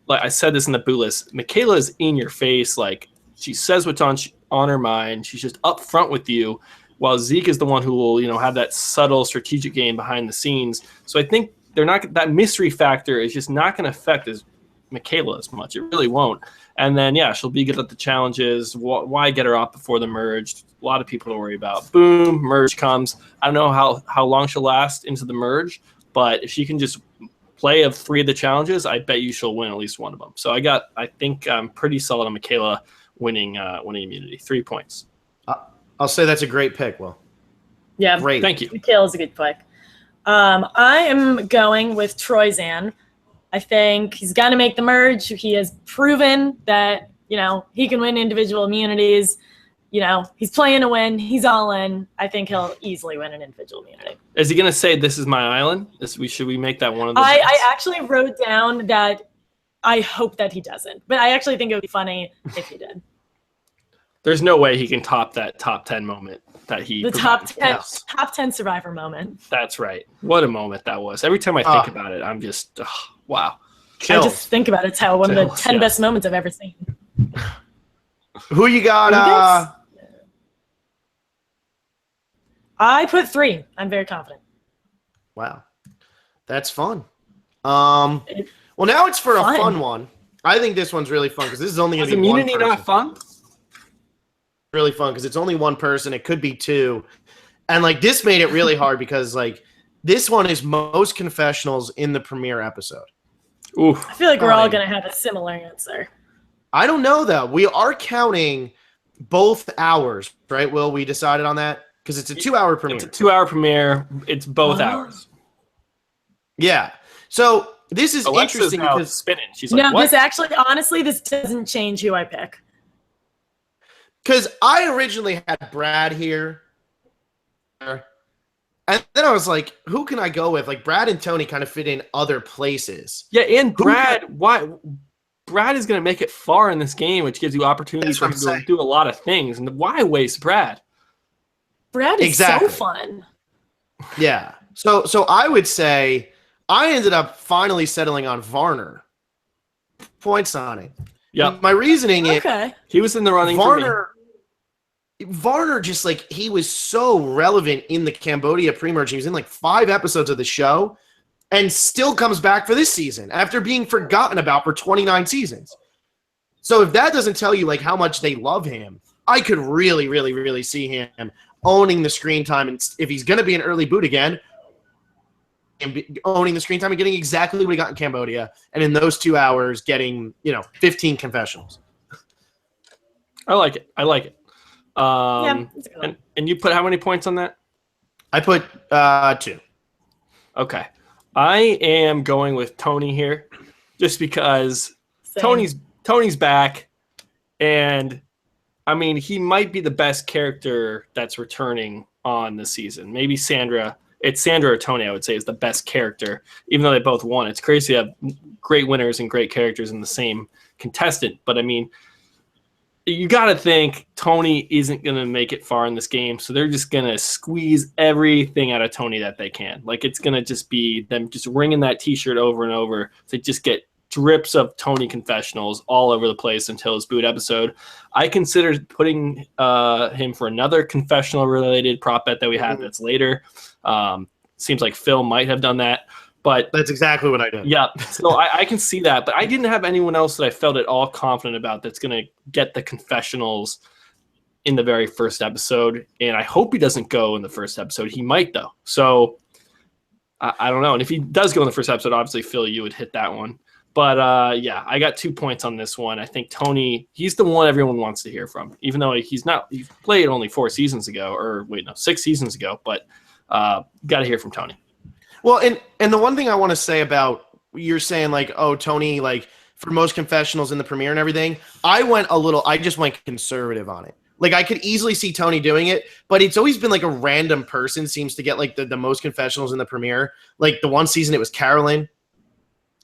like I said this in the boot list, Michaela is in your face. Like, she says what's on her mind. She's just up front with you, while Zeke is the one who will, have that subtle strategic game behind the scenes. So I think that mystery factor is just not going to affect Michaela as much. It really won't. And then, she'll be good at the challenges. Why get her off before the merge? A lot of people to worry about. Boom, merge comes. I don't know how long she'll last into the merge, but if she can just play of 3 of the challenges, I bet you she'll win at least 1 of them. So I think I'm pretty solid on Michaela winning immunity. 3 points. I'll say that's a great pick, Will. Yeah, great. Thank you. Michaela's a good pick. I am going with Troyzan. I think he's going to make the merge. He has proven that, he can win individual immunities. he's playing to win. He's all in. I think he'll easily win an individual immunity. Is he going to say, "This is my island"? Should we make that one of the I actually wrote down that I hope that he doesn't. But I actually think it would be funny if he did. There's no way he can top that top 10 moment that he The provided. top 10 survivor moment. That's right. What a moment that was. Every time I think about it, I'm just, wow. Chills. I just think about it. It's how one of the 10 best moments I've ever seen. Who you got? I put 3. I'm very confident. Wow. That's fun. Well, now it's for a fun one. I think this one's really fun because this is only going to be one person. Is immunity not fun? Really fun because it's only one person. It could be 2. And, this made it really hard because, this one is most confessionals in the premiere episode. Oof. I feel like we're all going to have a similar answer. I don't know, though. We are counting both hours, right, Will? We decided on that? Because it's a 2-hour premiere. It's a 2-hour premiere. It's both hours. Yeah. So this is Alexa's interesting now because spinning. She's like, No, what? this actually, honestly, this doesn't change who I pick. Because I originally had Brad here. And then I was like, who can I go with? Brad and Tony kind of fit in other places. Yeah, and Brad, why? Brad is going to make it far in this game, which gives you opportunities to do a lot of things. And why waste Brad? Brad is so fun. Yeah. So I would say I ended up finally settling on Varner. Points on it. Yeah. My reasoning is he was in the running Varner just he was so relevant in the Cambodia pre-merge. He was in 5 episodes of the show and still comes back for this season after being forgotten about for 29 seasons. So if that doesn't tell you how much they love him, I could really, really, really see him owning the screen time. And if he's going to be an early boot again, owning the screen time and getting exactly what he got in Cambodia. And in those 2 hours, getting, 15 confessionals. I like it. Yeah, and you put how many points on that? I put 2. Okay. I am going with Tony here just because Tony's back, and he might be the best character that's returning on the season. Maybe Sandra. It's Sandra or Tony, I would say, is the best character, even though they both won. It's crazy to have great winners and great characters in the same contestant. But, you got to think Tony isn't going to make it far in this game, so they're just going to squeeze everything out of Tony that they can. It's going to just be them just ringing that T-shirt over and over to just get drips of Tony confessionals all over the place until his boot episode. I considered putting him for another confessional-related prop bet that we had that's later. Seems like Phil might have done that. But that's exactly what I did. Yeah, so I can see that. But I didn't have anyone else that I felt at all confident about that's going to get the confessionals in the very first episode. And I hope he doesn't go in the first episode. He might, though. So I don't know. And if he does go in the first episode, obviously, Phil, you would hit that one. But, yeah, I got 2 points on this one. I think Tony, he's the one everyone wants to hear from, even though he played only 4 seasons ago. Or, wait, no, 6 seasons ago. But got to hear from Tony. Well, and the one thing I want to say about you're saying Tony, for most confessionals in the premiere and everything, I just went conservative on it. I could easily see Tony doing it, but it's always been a random person seems to get the most confessionals in the premiere. The one season it was Carolyn.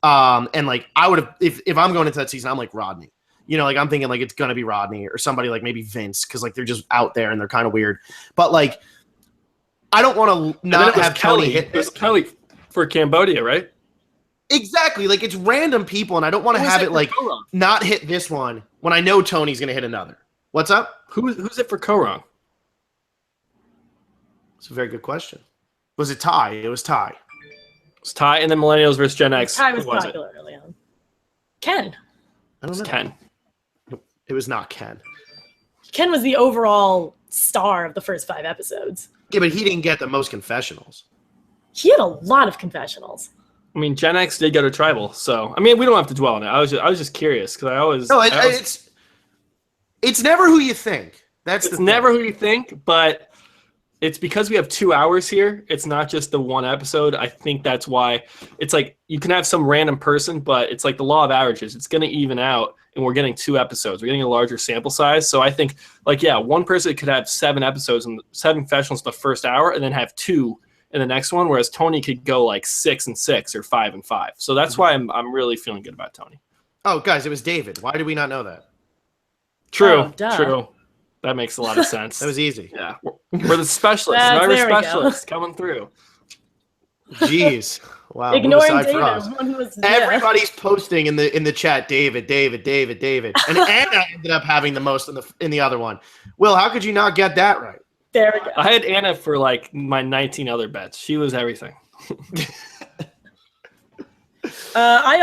And I would have, if I'm going into that season, I'm Rodney. I'm thinking it's going to be Rodney or somebody maybe Vince because they're just out there and they're kind of weird. But I don't want to not have Tony hit this. It was Kelly for Cambodia, right? Exactly. It's random people, and I don't want to have it not hit this one when I know Tony's going to hit another. What's up? Who's it for Korong? It's a very good question. Was it Ty? It was Ty. It was Ty, and then Millennials versus Gen X. Ty was popular early on. Ken. I don't know. Ken. It was not Ken. Ken was the overall star of the first 5 episodes. Yeah, but he didn't get the most confessionals. He had a lot of confessionals. Gen X did go to tribal, so we don't have to dwell on it. I was just curious because I always it's never who you think. It's never who you think, but it's because we have 2 hours here. It's not just the one episode. I think that's why it's you can have some random person, but it's the law of averages. It's going to even out, and we're getting 2 episodes. We're getting a larger sample size. So I think, like, yeah, one person could have 7 episodes and 7 confessionals the first hour and then have 2 in the next one, whereas Tony could go like 6 and 6 or 5 and 5. So that's why I'm really feeling good about Tony. Oh, guys, it was David. Why did we not know that? True. That makes a lot of sense. That was easy. Yeah. We're the specialists. There we go. Specialists coming through. Jeez. Wow. Ignoring move aside for data. us. One was, Everybody's posting in the chat, David. And Anna ended up having the most in the other one. Will, how could you not get that right? There we go. I had Anna for like my 19 other bets. She was everything. I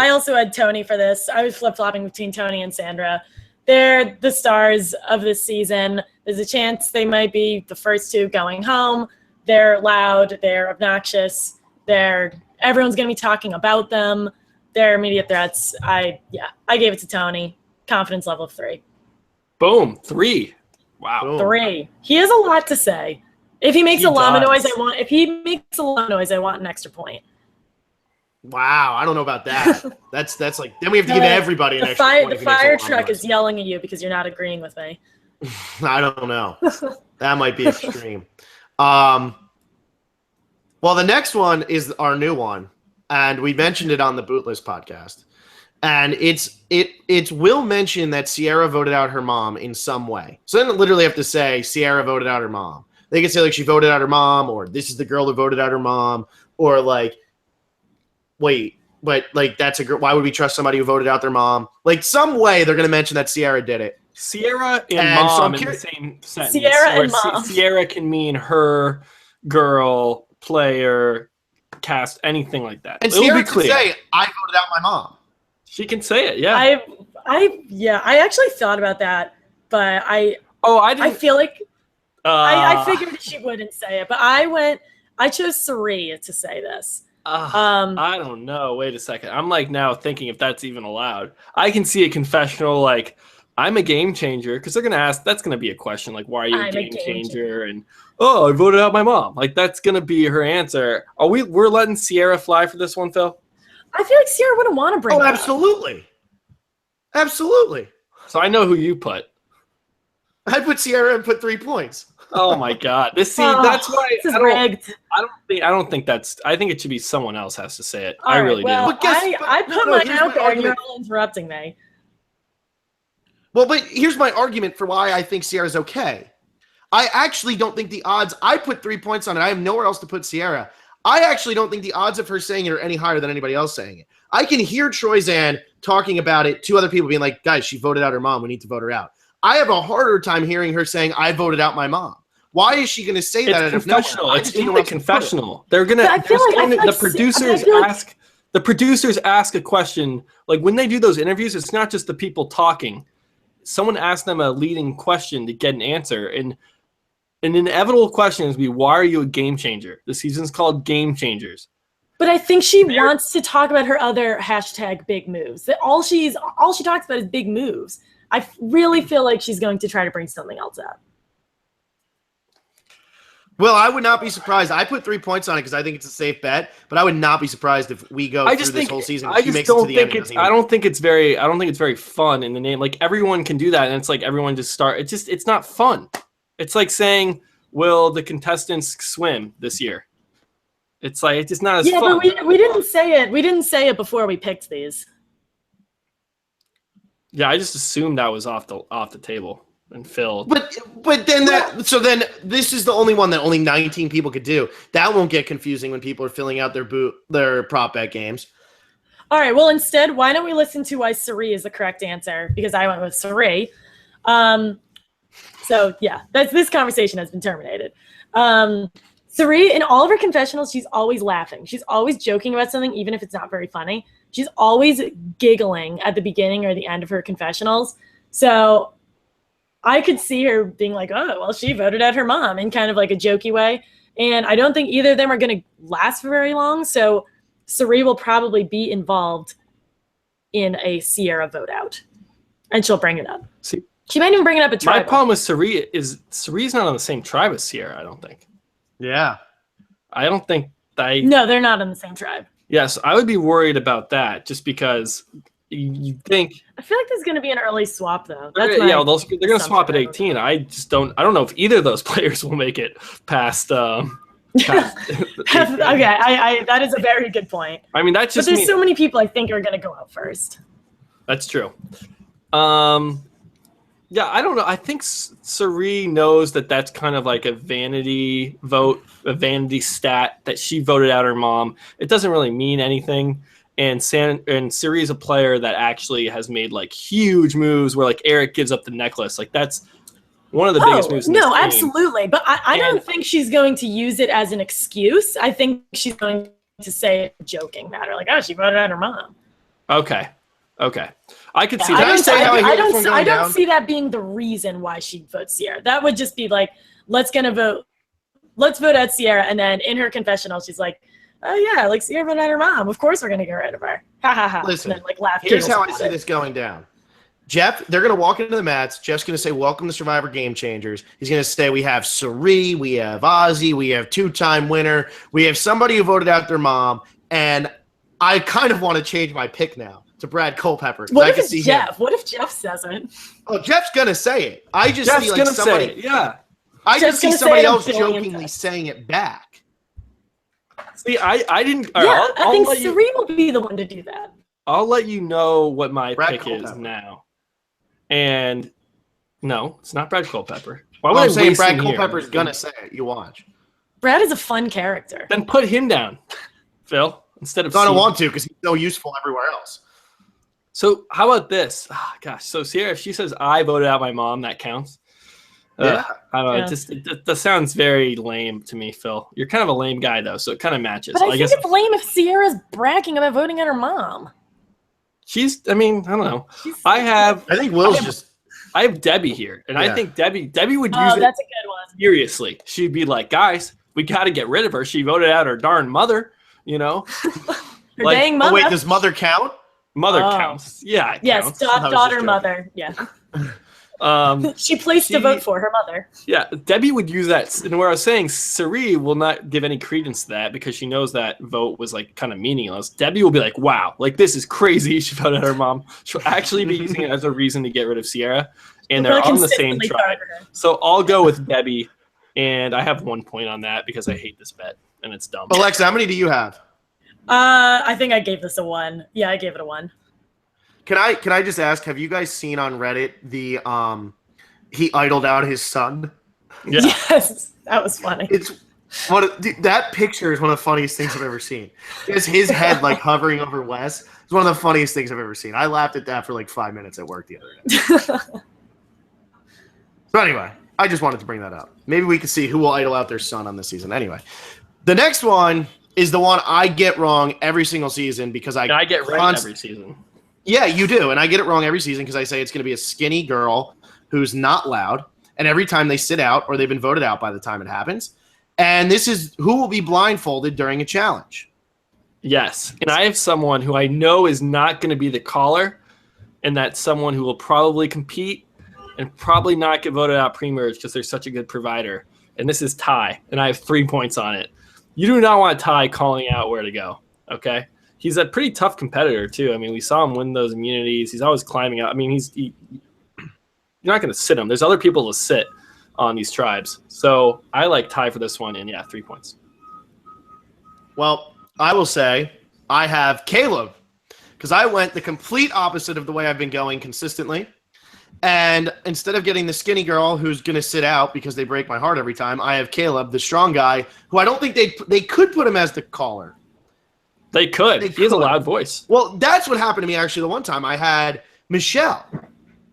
also had Tony for this. I was flip-flopping between Tony and Sandra. They're the stars of this season. There's a chance they might be the first 2 going home. They're loud. They're obnoxious. Everyone's going to be talking about them. They're immediate threats. I gave it to Tony. Confidence level of 3. Boom. 3. Wow. Boom. 3. He has a lot to say. If he makes He a llama does. noise, I want an extra point. Wow, I don't know about that. That's like then we have to give everybody an extra point. The if he makes a fire long truck noise. is yelling at you because you're not agreeing with me. I don't know. That might be extreme. Well, the next one is our new one, and we mentioned it on the Bootless podcast. And it's Will mention that Sierra voted out her mom in some way. So they don't literally have to say Sierra voted out her mom. They can say like she voted out her mom, or this is the girl who voted out her mom, or like, wait, but like that's a girl. Why would we trust somebody who voted out their mom? Like some way they're gonna mention that Sierra did it. Sierra and And so mom I'm in the curi- same sentence. Sierra where and mom. Sierra can mean her, girl, player, cast, anything like that. And It'll Sierra be can clear. say, "I voted out my mom." She can say it. Yeah. I actually thought about that, but I feel like I figured she wouldn't say it, but I chose Sari to say this. I don't know. Wait a second. I'm like now thinking if that's even allowed. I can see a confessional like I'm a game changer because they're gonna ask. That's gonna be a question like, "Why are you a game changer?" And I voted out my mom. Like that's gonna be her answer. We're letting Sierra fly for this one, Phil? I feel like Sierra wouldn't want to bring it up. Absolutely. So I know who you put. I put Sierra and put 3 points. Oh my God! That's why This is I rigged. don't think that's. I think it should be someone else has to say it. All I right, really well, do. I put no, mine here's out my there, and you're argument. all interrupting me. Well, but here's my argument for why I think Sierra's okay. I actually don't think the odds. I put 3 points on it. I have nowhere else to put Sierra. I actually don't think the odds of her saying it are any higher than anybody else saying it. I can hear Troy Zan talking about it to other people being like, guys, she voted out her mom. We need to vote her out. I have a harder time hearing her saying, I voted out my mom. Why is she going to say that? It's confessional. It's in the confessional. They're gonna. The producers ask a question. Like when they do those interviews, it's not just the people talking. Someone asks them a leading question to get an answer, and an inevitable question is, "Why are you a game changer?" The season's called Game Changers. But I think she wants to talk about her other hashtag big moves. That all she talks about is big moves. I really feel like she's going to try to bring something else up. Well, I would not be surprised. I put 3 points on it because I think it's a safe bet, but I would not be surprised if we go through this whole season. I don't think it's very fun in the name. Like everyone can do that, and it's like everyone just start. It's not fun. It's like saying, "Will the contestants swim this year?" It's like it's just not as fun. Yeah, but we didn't say it. We didn't say it before we picked these. Yeah, I just assumed that was off the table and filled. But then then this is the only one that only 19 people could do. That won't get confusing when people are filling out their prop bet games. All right. Well, instead, why don't we listen to why Sari is the correct answer? Because I went with Sari. So yeah, this conversation has been terminated. Sari, in all of her confessionals, she's always laughing. She's always joking about something, even if it's not very funny. She's always giggling at the beginning or the end of her confessionals. So I could see her being like, oh, well, she voted out her mom in kind of like a jokey way. And I don't think either of them are going to last for very long. So Sari will probably be involved in a Sierra vote out. And she'll bring it up. See, she might even bring it up at my tribal. problem with Sari is Sari's not on the same tribe as Sierra, I don't think. Yeah. I don't think No, they're not on the same tribe. Yes, I would be worried about that just because You think? I feel like there's going to be an early swap though. They're going to swap at 18. I don't know if either of those players will make it past. Okay, that is a very good point. I mean, that's just. But there's so many people I think are going to go out first. That's true. Yeah, I don't know. I think Sari knows that that's kind of like a vanity vote, a vanity stat that she voted out her mom. It doesn't really mean anything. And Sari is a player that actually has made like huge moves where like Eric gives up the necklace. Like that's one of the biggest moves in this game. Absolutely. But I don't think she's going to use it as an excuse. I think she's going to say it joking matter. Like, oh, she voted out her mom. Okay. I could see that. I don't see that being the reason why she votes Sierra. That would just be like, let's vote out Sierra, and then in her confessional, she's like, oh yeah, like Sierra voted out her mom. Of course we're gonna get rid of her. Ha ha ha. Listen, and then, like, laugh. Here's how I see this going down. Jeff, they're gonna walk into the mats. Jeff's gonna say, "Welcome to Survivor Game Changers." He's gonna say, "We have Sari, we have Ozzy, we have two-time winner, we have somebody who voted out their mom," and I kind of want to change my pick now to Brad Culpepper. What if it's Jeff? What if Jeff says it? Oh, Jeff's gonna say it. I just see like somebody. Yeah. I just see somebody else jokingly saying it back. See, I didn't. I think Sari will be the one to do that. I'll let you know what my Brad pick Culpepper is now. And no, it's not Brad Culpepper. Why would I'm I saying waste Brad him here? Culpepper's gonna say it. You watch. Brad is a fun character. Then put him down, Phil, instead of. No, I don't want to because he's so useful everywhere else. So how about this? Oh, gosh, so Sierra, if she says I voted out my mom, that counts. Yeah. I don't know. That sounds very lame to me, Phil. You're kind of a lame guy though, so it kind of matches. But I think it's lame if Sierra's bragging about voting out her mom. I mean, I don't know. I think Will's I have Debbie here, and I think Debbie would use it. That's a good one. Seriously. She'd be like, guys, we got to get rid of her. She voted out her darn mother, you know? Her dang mother. Oh, wait, does mother count? Mother counts. Yeah, it yes, counts. daughter, mother. Yeah. She placed a vote for her mother. Yeah, Debbie would use that. And where I was saying, Sari will not give any credence to that because she knows that vote was like kind of meaningless. Debbie will be like, wow, like this is crazy. She voted her mom. She'll actually be using it as a reason to get rid of Sierra. And they're on the same tribe. So I'll go with Debbie. And I have 1 point on that because I hate this bet. And it's dumb. Alexa, how many do you have? I think I gave this a 1. Yeah, I gave it a 1. Can I just ask, have you guys seen on Reddit the he idled out his son? Yeah. Yes, that was funny. That picture is one of the funniest things I've ever seen. It's his head like hovering over Wes. It's one of the funniest things I've ever seen. I laughed at that for like 5 minutes at work the other day. So anyway, I just wanted to bring that up. Maybe we could see who will idle out their son on this season. Anyway, the next one is the one I get wrong every single season because I get right every season. Yeah, you do. And I get it wrong every season because I say it's going to be a skinny girl who's not loud. And every time they sit out or they've been voted out by the time it happens. And this is who will be blindfolded during a challenge. Yes. And I have someone who I know is not going to be the caller. And that's someone who will probably compete and probably not get voted out pre-merge because they're such a good provider. And this is Ty. And I have 3 points on it. You do not want Ty calling out where to go. Okay? He's a pretty tough competitor, too. I mean, we saw him win those immunities. He's always climbing out. I mean, you're not going to sit him. There's other people to sit on these tribes. So I like Ty for this one, and 3 points. Well, I will say I have Caleb because I went the complete opposite of the way I've been going consistently. And instead of getting the skinny girl who's going to sit out because they break my heart every time, I have Caleb, the strong guy, who I don't think they could put him as the caller. They could. He has a loud voice. Well, that's what happened to me actually the one time. I had Michelle.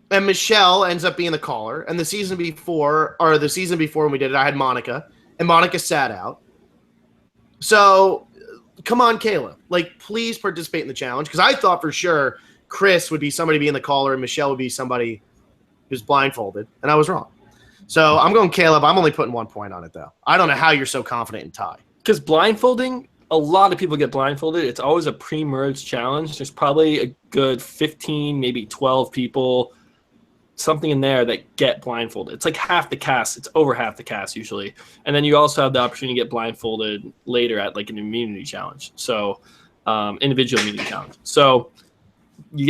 And Michelle ends up being the caller. And the season before when we did it, I had Monica. And Monica sat out. So, come on, Caleb. Like, please participate in the challenge. Because I thought for sure Chris would be somebody being the caller and Michelle would be somebody who's blindfolded. And I was wrong. So, I'm going Caleb. I'm only putting 1 point on it, though. I don't know how you're so confident in Ty. Because blindfolding, a lot of people get blindfolded. It's always a pre-merge challenge. There's probably a good 15, maybe 12 people, something in there that get blindfolded. It's like half the cast. It's over half the cast usually. And then you also have the opportunity to get blindfolded later at like an immunity challenge. So individual immunity challenge. So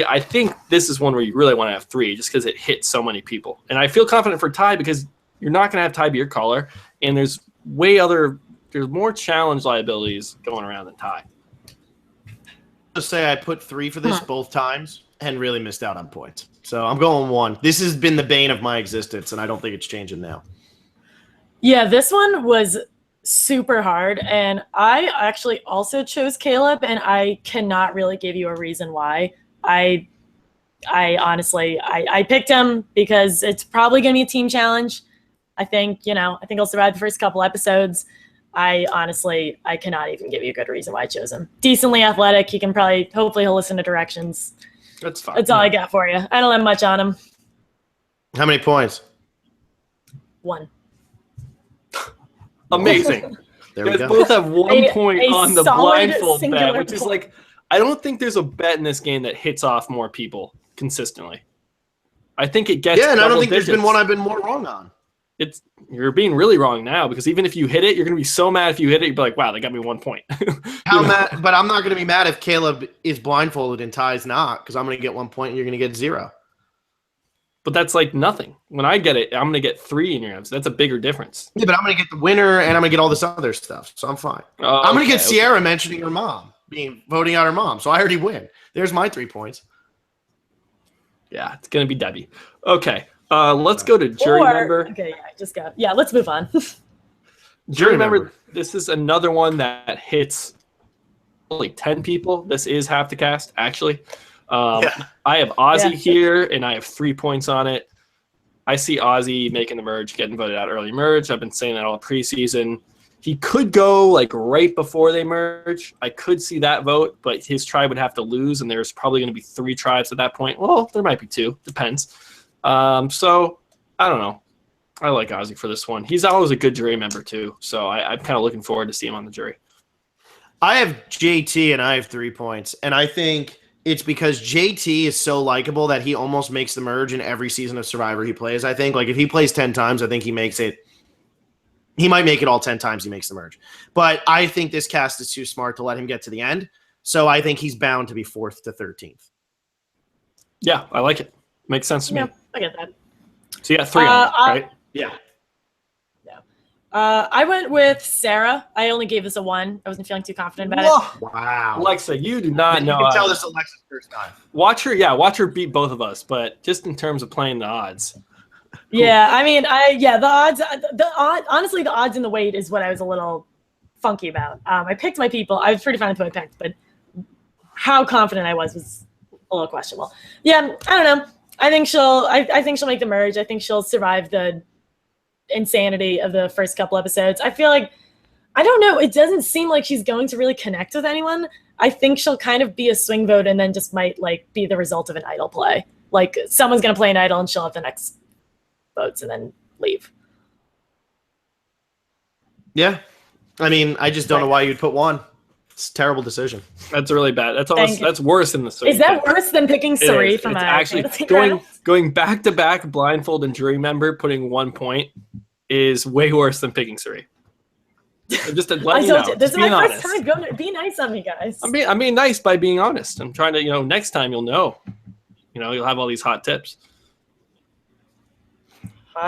I think this is one where you really want to have 3 just because it hits so many people. And I feel confident for Ty because you're not going to have Ty be your caller, and there's more challenge liabilities going around than Ty. Just say I put 3 for this both times and really missed out on points. So I'm going 1. This has been the bane of my existence, and I don't think it's changing now. Yeah, this one was super hard, and I actually also chose Caleb, and I cannot really give you a reason why. I honestly picked him because it's probably going to be a team challenge. I think I'll survive the first couple episodes. I cannot even give you a good reason why I chose him. Decently athletic. He can hopefully he'll listen to directions. That's fine. That's all I got for you. I don't have much on him. How many points? 1. Amazing. There you we guys go. both have 1 point on the blindfold bet, singular which is point. like, I don't think there's a bet in this game that hits off more people consistently. I think it gets Yeah, and I don't double think there's been digits. one I've been more wrong on. You're being really wrong now because even if you hit it, you're going to be so mad if you hit it. You'd be like, wow, they got me 1 point. How mad? But I'm not going to be mad if Caleb is blindfolded and Ty's not, because I'm going to get 1 point and you're going to get 0. But that's like nothing. When I get it, I'm going to get 3 in your hands. That's a bigger difference. Yeah, but I'm going to get the winner and I'm going to get all this other stuff, so I'm fine. I'm going to get Sierra mentioning her mom, voting out her mom, so I already win. There's my 3 points. Yeah, it's going to be Debbie. Okay, let's go to jury member. Okay, let's move on. Jury member, this is another one that hits only 10 people. This is half the cast, actually. I have Ozzy here, and I have 3 points on it. I see Ozzy making the merge, getting voted out early merge. I've been saying that all preseason. He could go like right before they merge. I could see that vote, but his tribe would have to lose, and there's probably going to be 3 tribes at that point. Well, there might be 2. Depends. So I don't know. I like Ozzy for this one. He's always a good jury member too, so I'm kind of looking forward to see him on the jury. I have JT and I have 3 points, and I think it's because JT is so likable that he almost makes the merge in every season of Survivor he plays. I think like if he plays 10 times, I think he makes it. He might make it all 10 times he makes the merge. But I think this cast is too smart to let him get to the end. So I think he's bound to be 4th to 13th. Yeah, I like it. Makes sense to me. Yeah, I get that. So you got 3 on it, right? Yeah. I went with Sarah. I only gave this a 1. I wasn't feeling too confident about it. Wow. Alexa, you do not know. You can tell this is Alexa's first time. Watch her beat both of us, but just in terms of playing the odds. Yeah, I mean, honestly, the odds and the weight is what I was a little funky about. I picked my people. I was pretty fine with who I picked, but how confident I was a little questionable. Yeah, I don't know. I think she'll make the merge. I think she'll survive the insanity of the first couple episodes. I feel like, I don't know, it doesn't seem like she's going to really connect with anyone. I think she'll kind of be a swing vote and then just might like be the result of an idol play. Like someone's going to play an idol and she'll have the next votes and then leave. Yeah. I mean, I just don't know why you'd put 1. It's a terrible decision. That's really bad. That's worse than the Suri. Is that worse than picking Suri from it's my actually going back to back blindfold and jury member, putting 1 point is way worse than picking Suri. Just to let you know. This is my first time. Be nice on me, guys. I'm being nice by being honest. I'm trying to, next time you'll know. You'll have all these hot tips.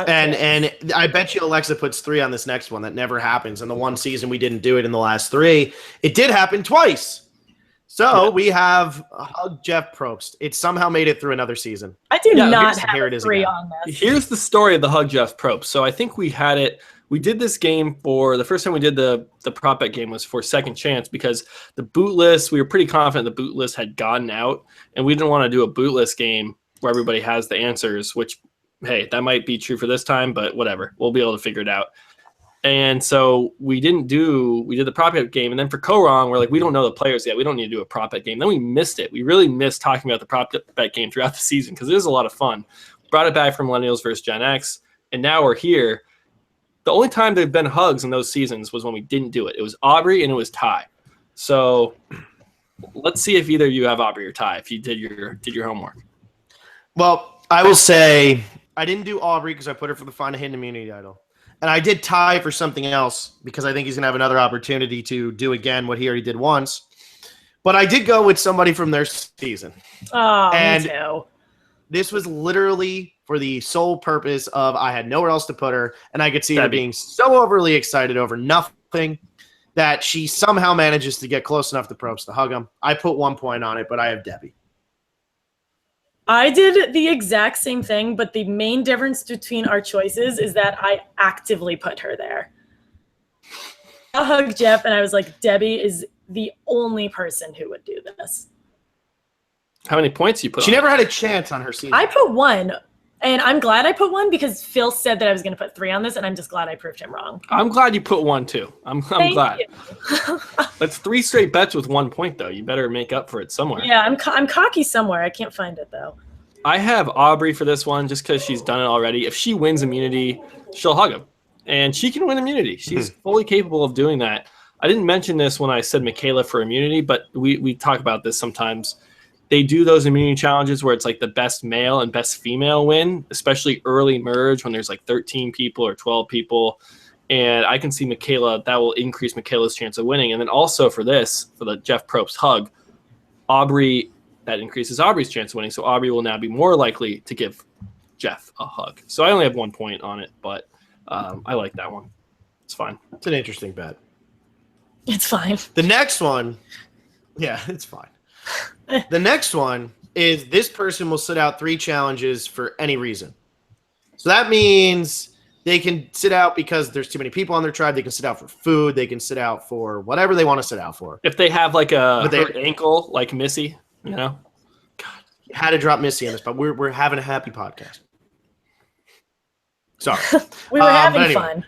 And I bet you Alexa puts 3 on this next one. That never happens. In the one season we didn't do it in the last 3. It did happen twice. So we have Hug Jeff Probst. It somehow made it through another season. I do not have 3 on this. Here's the story of the Hug Jeff Probst. So I think we had it. We did this game for the first time we did the prop bet game was for Second Chance because the boot list, we were pretty confident the boot list had gotten out, and we didn't want to do a boot list game where everybody has the answers, which, hey, that might be true for this time, but whatever. We'll be able to figure it out. And so we did the prop bet game, and then for Korong, we're like, we don't know the players yet. We don't need to do a prop bet game. Then we missed it. We really missed talking about the prop bet game throughout the season because it was a lot of fun. Brought it back for Millennials versus Gen X, and now we're here. The only time there have been hugs in those seasons was when we didn't do it. It was Aubrey and it was Ty. So let's see if either of you have Aubrey or Ty, if you did your homework. Well, I will say I didn't do Aubrey because I put her for the Find a Hidden Immunity idol. And I did Ty for something else because I think he's going to have another opportunity to do again what he already did once, But I did go with somebody from their season. Oh, And me too. this was literally for the sole purpose of I had nowhere else to put her, and I could see her Debbie. being so overly excited over nothing that she somehow manages to get close enough to Probst to hug him. I put 1 point on it, but I have Debbie. I did the exact same thing, but the main difference between our choices is that I actively put her there. I hugged Jeff, and I was like, Debbie is the only person who would do this. How many points you put She on? never had a chance on her season. I put 1, and I'm glad I put 1 because Phil said that I was going to put 3 on this, and I'm just glad I proved him wrong. I'm glad you put 1 too. I'm Thank glad. you. That's 3 straight bets with 1 point though. You better make up for it somewhere. Yeah, I'm cocky somewhere. I can't find it though. I have Aubrey for this one just because she's done it already. If she wins immunity, she'll hug him. And she can win immunity. She's fully capable of doing that. I didn't mention this when I said Michaela for immunity, but we talk about this sometimes. They do those immunity challenges where it's like the best male and best female win, especially early merge when there's like 13 people or 12 people. And I can see Michaela, that will increase Michaela's chance of winning. And then also for this, for the Jeff Probst hug, Aubrey, that increases Aubrey's chance of winning. So Aubrey will now be more likely to give Jeff a hug. So I only have 1 point on it, but I like that one. It's fine. It's an interesting bet. It's fine. The next one, yeah, it's fine. The next one is this person will sit out 3 challenges for any reason. So that means they can sit out because there's too many people on their tribe. They can sit out for food. They can sit out for whatever they want to sit out for. If they have like a hurt ankle, like Missy, you know? God, you had to drop Missy on this, but we're having a happy podcast. Sorry. We were having anyway. fun.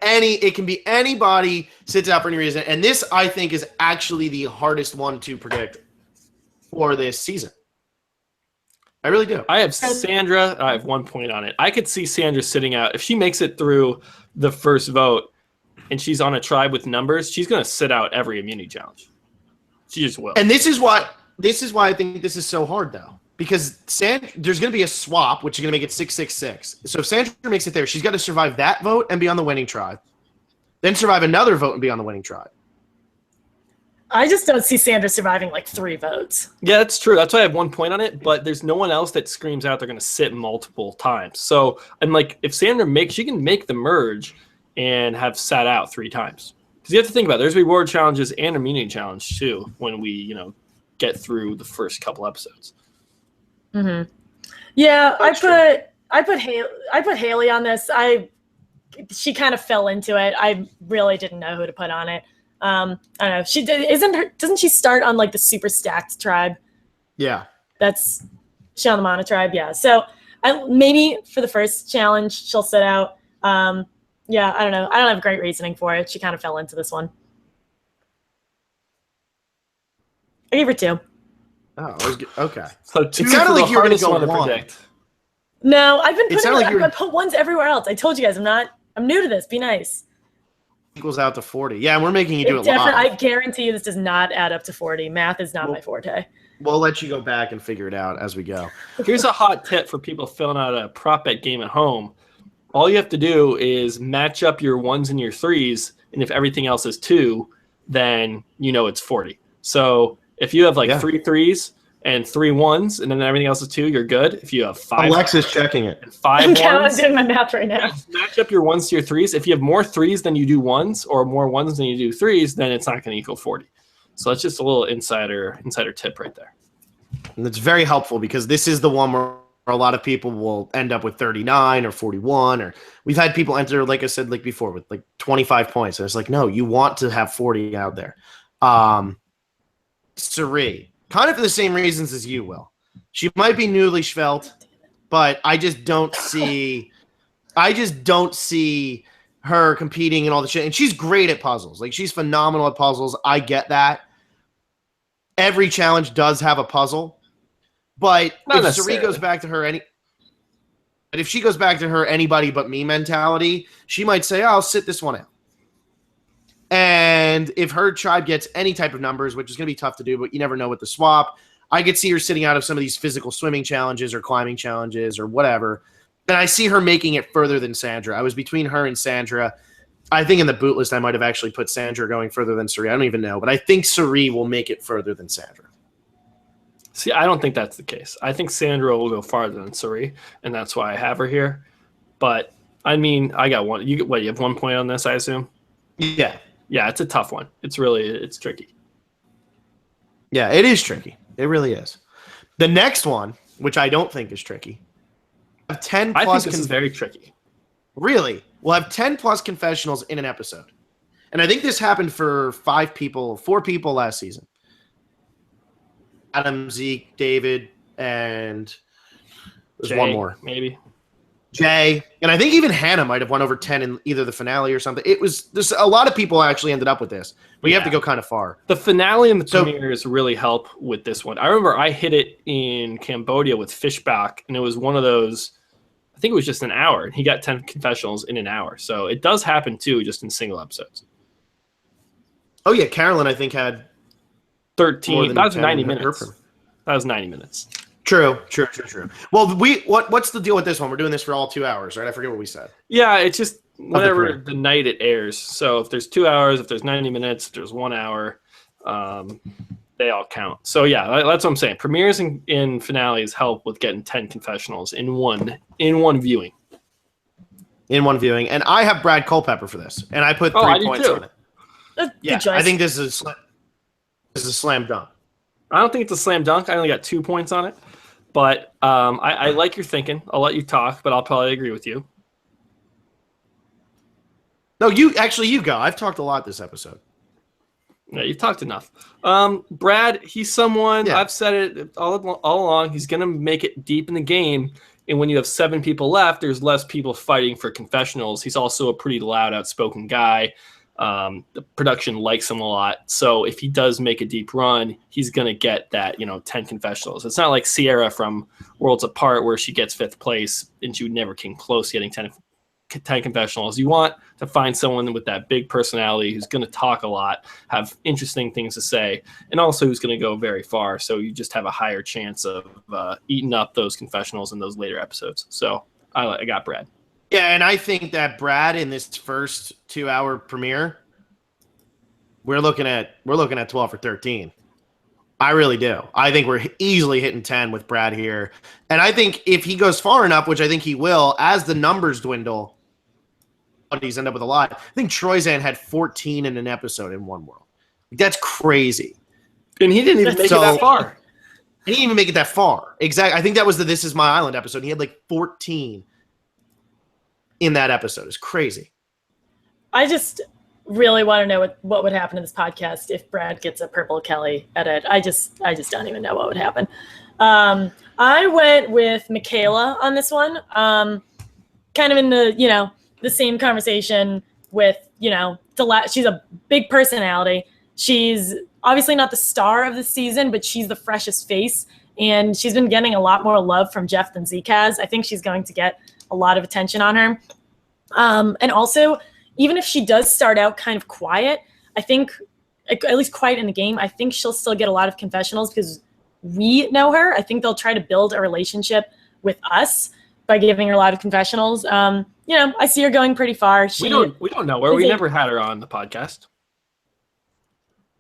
It can be anybody sits out for any reason, and this I think is actually the hardest one to predict for this season. I really do. I have Sandra. I have 1 point on it. I could see Sandra sitting out if she makes it through the first vote, and she's on a tribe with numbers. She's going to sit out every immunity challenge. She just will. And this is why I think this is so hard, though, because there's going to be a swap, which is going to make it 6-6-6. So if Sandra makes it there, she's got to survive that vote and be on the winning tribe, then survive another vote and be on the winning tribe. I just don't see Sandra surviving like 3 votes. Yeah, that's true. That's why I have 1 point on it, but there's no one else that screams out they're going to sit multiple times. So, and like if Sandra she can make the merge and have sat out 3 times. Because you have to think about it. There's reward challenges and immunity challenge too when we, get through the first couple episodes. Mm-hmm. Yeah, That's I put Haley on this. She kind of fell into it. I really didn't know who to put on it. I don't know. Doesn't she start on like the super stacked tribe? Yeah. That's Shalamana tribe. Yeah. So maybe for the first challenge, she'll sit out. Yeah, I don't know. I don't have great reasoning for it. She kind of fell into this one. I gave her 2. Oh, okay. So 2 It sounded for like the you were going hardest to go one to 1. predict. No, I've been It sounded like you were- I put 1s everywhere else. I told you guys I'm new to this. Be nice. Equals out to 40. Yeah, and we're making you do it live. I guarantee you this does not add up to 40. Math is not my forte. We'll let you go back and figure it out as we go. Here's a hot tip for people filling out a prop bet game at home. All you have to do is match up your 1s and your 3s, and if everything else is 2, then it's 40. So if you have 3 3s and 3 1s, and then everything else is 2, you're good. If you have 5, Alexa's checking it. and 5 I'm 1s, doing my math right now. match up your 1s to your 3s. If you have more 3s than you do 1s, or more 1s than you do 3s, then it's not going to equal 40. So that's just a little insider tip right there. And it's very helpful because this is the one where a lot of people will end up with 39 or 41, or we've had people enter, like I said, before, with 25 points. And it's no, you want to have 40 out there. Sari, kind of for the same reasons as you will. She might be newly svelte, but I just don't see her competing and all the shit. And she's great at puzzles. She's phenomenal at puzzles. I get that. Every challenge does have a puzzle. But if Sari goes back to her if she goes back to her anybody but me mentality, she might say, I'll sit this one out. And if her tribe gets any type of numbers, which is going to be tough to do, but you never know with the swap, I could see her sitting out of some of these physical swimming challenges or climbing challenges or whatever. And I see her making it further than Sandra. I was between her and Sandra. I think in the boot list I might have actually put Sandra going further than Sari. I don't even know, but I think Sari will make it further than Sandra. See, I don't think that's the case. I think Sandra will go farther than Sari, and that's why I have her here. But I mean, I got one. You have 1 point on this, I assume. Yeah. Yeah, it's a tough one. It's tricky. Yeah, it is tricky. It really is. The next one, which I don't think is tricky, have 10 plus. I think this is very tricky. Really? We'll have 10 plus confessionals in an episode. And I think this happened for 4 people last season. Adam, Zeke, David, and there's Jay, one more. Maybe. Jay. And I think even Hannah might have won over 10 in either the finale or something. There's a lot of people actually ended up with this. But you have to go kind of far. The finale and the premieres really help with this one. I remember I hit it in Cambodia with Fishback, and it was one of those, I think it was just an hour, and he got 10 confessionals in an hour. So it does happen, too, just in single episodes. Oh, yeah. Carolyn, I think, had 13. That was 90 minutes. That was 90 minutes. True. Well, what's the deal with this one? We're doing this for all 2 hours, right? I forget what we said. Yeah, it's just whenever the night it airs. So if there's 2 hours, if there's 90 minutes, if there's 1 hour, they all count. So yeah, that's what I'm saying. Premieres and finales help with getting 10 confessionals in one viewing. In one viewing, and I have Brad Culpepper for this, and I put 3 points on it. Yeah, I think this is a slam dunk. I don't think it's a slam dunk. I only got 2 points on it, but I like your thinking. I'll let you talk, but I'll probably agree with you. No, you go. I've talked a lot this episode. Yeah, you've talked enough. Brad, he's someone, I've said it all along, he's going to make it deep in the game. And when you have 7 people left, there's less people fighting for confessionals. He's also a pretty loud, outspoken guy. The production likes him a lot. So if he does make a deep run, he's going to get that, 10 confessionals. It's not like Sierra from Worlds Apart where she gets 5th place and she never came close to getting 10 confessionals. You want to find someone with that big personality who's going to talk a lot, have interesting things to say, and also who's going to go very far. So you just have a higher chance of eating up those confessionals in those later episodes. So I got Brad. Yeah, and I think that Brad in this first 2-hour premiere, we're looking at 12 or 13. I really do. I think we're easily hitting 10 with Brad here. And I think if he goes far enough, which I think he will, as the numbers dwindle, he's end up with a lot. I think Troyzan had 14 in an episode in One World. That's crazy. And he didn't even make it that far. He didn't even make it that far. Exactly. I think that was the This Is My Island episode. He had like 14 in that episode. It's crazy. I just really want to know what would happen in this podcast if Brad gets a Purple Kelly edit. I just don't even know what would happen. I went with Michaela on this one. Kind of in the same conversation with, she's a big personality. She's obviously not the star of the season, but she's the freshest face. And she's been getting a lot more love from Jeff than Zeke has. I think she's going to get a lot of attention on her. And also, even if she does start out kind of quiet, I think, at least quiet in the game, I think she'll still get a lot of confessionals because we know her. I think they'll try to build a relationship with us by giving her a lot of confessionals. I see her going pretty far. We don't know her. We never had her on the podcast.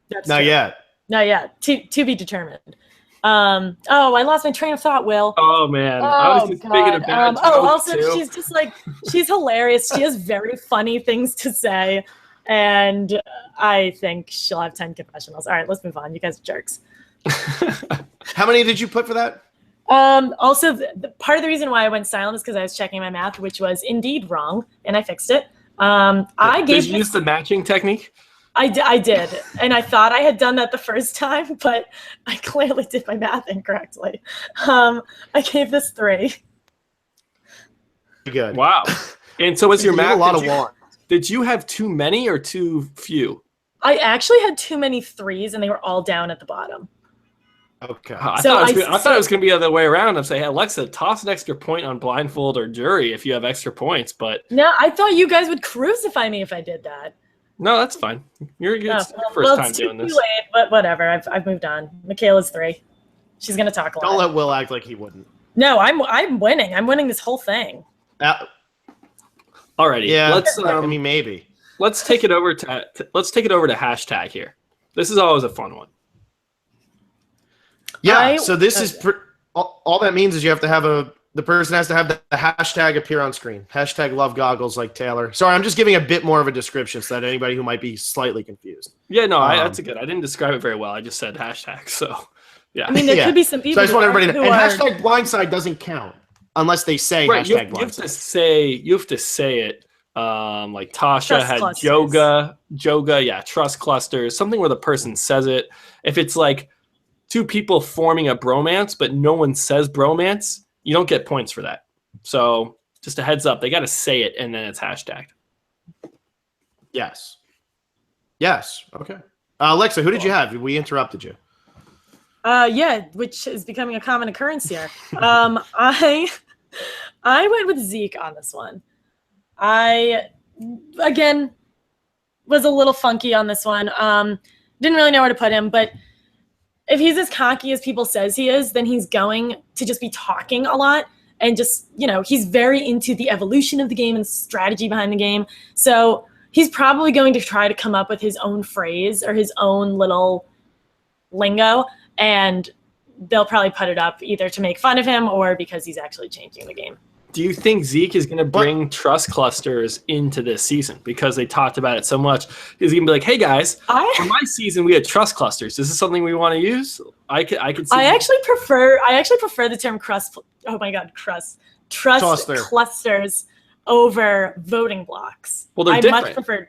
That's Not true. yet. Not yet. To be determined. I lost my train of thought, Will. Oh man, I was just thinking of bad also too. she's just she's hilarious. She has very funny things to say, and I think she'll have 10 confessionals. All right, let's move on. You guys are jerks. How many did you put for that? Also, part of the reason why I went silent is because I was checking my math, which was indeed wrong, and I fixed it. Did you use the matching technique? I did, and I thought I had done that the first time, but I clearly did my math incorrectly. I gave this 3. Good. Wow. And so was your math? A lot of one. Did you have too many or too few? I actually had too many 3s, and they were all down at the bottom. Okay. I thought it was going to be the other way around. I'm saying, hey, Alexa, toss an extra point on blindfold or jury if you have extra points. But no, I thought you guys would crucify me if I did that. No, that's fine. It's your first time doing this. Too late, but whatever. I've moved on. Michaela's 3. She's gonna talk a lot. Don't let Will act like he wouldn't. No, I'm winning. I'm winning this whole thing. Alrighty. Yeah. Let's. Maybe. let's take it over to hashtag here. This is always a fun one. Yeah. So this is all that means is you have to have the person has to have the hashtag appear on screen. Hashtag love goggles like Taylor. Sorry, I'm just giving a bit more of a description so that anybody who might be slightly confused. Yeah, no, that's a good. I didn't describe it very well. I just said hashtag. So, yeah. I mean, there could be some people. So I just want everybody to. And are... hashtag blindside doesn't count unless they say right, hashtag you blindside. You have to say it. Like Tasha Trust had clusters. Joga, yeah, trust clusters, something where the person says it. If it's like two people forming a bromance, but no one says bromance, you don't get points for that. So just a heads up, they got to say it and then it's hashtagged. Yes. Okay. Alexa, who did you have? We interrupted you. Yeah, which is becoming a common occurrence here. I went with Zeke on this one. I, again, was a little funky on this one. Didn't really know where to put him, but if he's as cocky as people says he is, then he's going to just be talking a lot and just, he's very into the evolution of the game and strategy behind the game. So he's probably going to try to come up with his own phrase or his own little lingo, and they'll probably put it up either to make fun of him or because he's actually changing the game. Do you think Zeke is going to bring trust clusters into this season because they talked about it so much? He's going to be like, "Hey guys, for my season we had trust clusters. Is this something we want to use?" I could see. I actually prefer the term trust clusters over voting blocks. Well, they're different. Much prefer.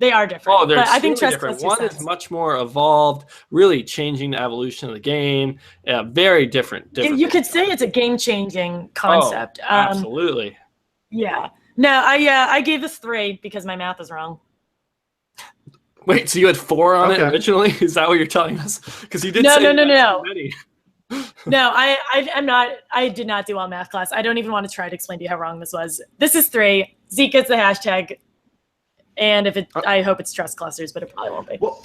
They are different. Oh, they're I think trust different. clusters One is much more evolved, really changing the evolution of the game. Very different. You could say it's a game-changing concept. Oh, absolutely. Yeah. No, I gave this 3 because my math is wrong. Wait, so you had 4 on it originally? Is that what you're telling us? Because you did say no. many. No, I'm not. I did not do all math class. I don't even want to try to explain to you how wrong this was. This is 3. Zeke is the hashtag. And I hope it's trust clusters, but it probably won't be. Well,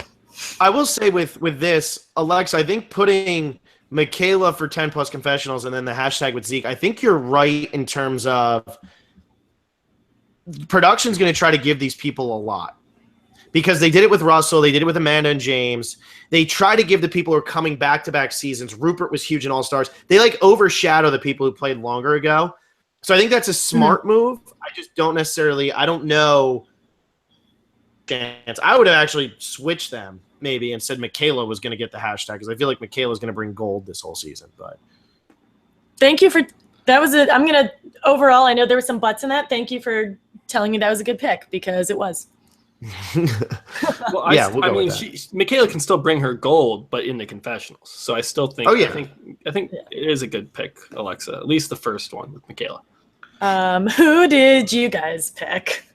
I will say with this, Alexa, I think putting Michaela for 10 plus confessionals and then the hashtag with Zeke, I think you're right in terms of production's going to try to give these people a lot. Because they did it with Russell, they did it with Amanda and James. They try to give the people who are coming back-to-back seasons. Rupert was huge in All-Stars. They overshadow the people who played longer ago. So I think that's a smart move. I just don't know. Chance. I would have actually switched them maybe and said Michaela was going to get the hashtag because I feel like Michaela is going to bring gold this whole season. But thank you for that. Was it? I'm gonna overall. I know there were some butts in that. Thank you for telling me that was a good pick because it was. Well, I mean, Michaela can still bring her gold, but in the confessionals. So I still think. Oh, yeah. I think it is a good pick, Alexa. At least the first one with Michaela. Who did you guys pick?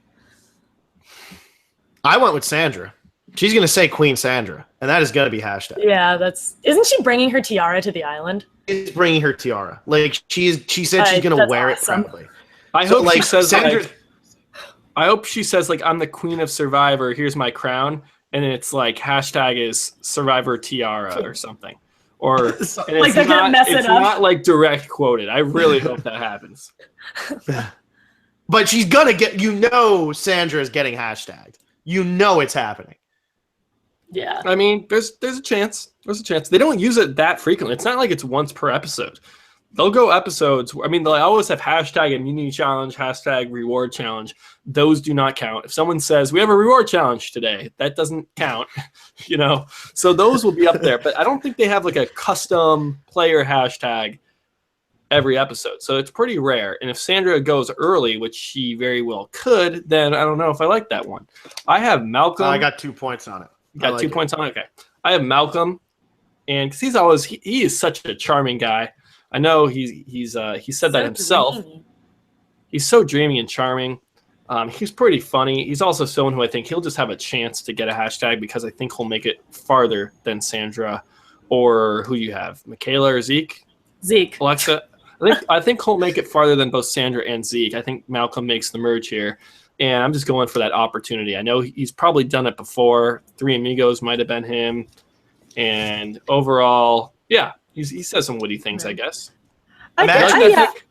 I went with Sandra. She's going to say Queen Sandra, and that is going to be hashtag. Yeah, isn't she bringing her tiara to the island? She's bringing her tiara. Like she said she's going to wear it proudly. I hope she says I hope she says I'm the queen of Survivor. Here's my crown, and it's hashtag is Survivor tiara or something. Or and it's they're gonna mess it up. Not direct quoted. I really hope that happens. But she's gonna get. Sandra is getting hashtagged. It's happening. Yeah. I mean, there's a chance. There's a chance. They don't use it that frequently. It's not like it's once per episode. They'll go episodes. I mean, they'll always have hashtag immunity challenge, hashtag reward challenge. Those do not count. If someone says, we have a reward challenge today, that doesn't count, So those will be up there. But I don't think they have a custom player hashtag every episode. So it's pretty rare. And if Sandra goes early, which she very well could, then I don't know if I like that one. I have Malcolm. I got 2 points on it. Got 2 points on it? Okay. I have Malcolm. And because he is such a charming guy. I know he said that himself. Dreamy. He's so dreamy and charming. He's pretty funny. He's also someone who I think he'll just have a chance to get a hashtag because I think he'll make it farther than Sandra or who you have, Michaela or Zeke? Zeke. Alexa? I think he'll make it farther than both Sandra and Zeke. I think Malcolm makes the merge here. And I'm just going for that opportunity. I know he's probably done it before. Three Amigos might have been him. And overall, yeah, he says some witty things, I guess. I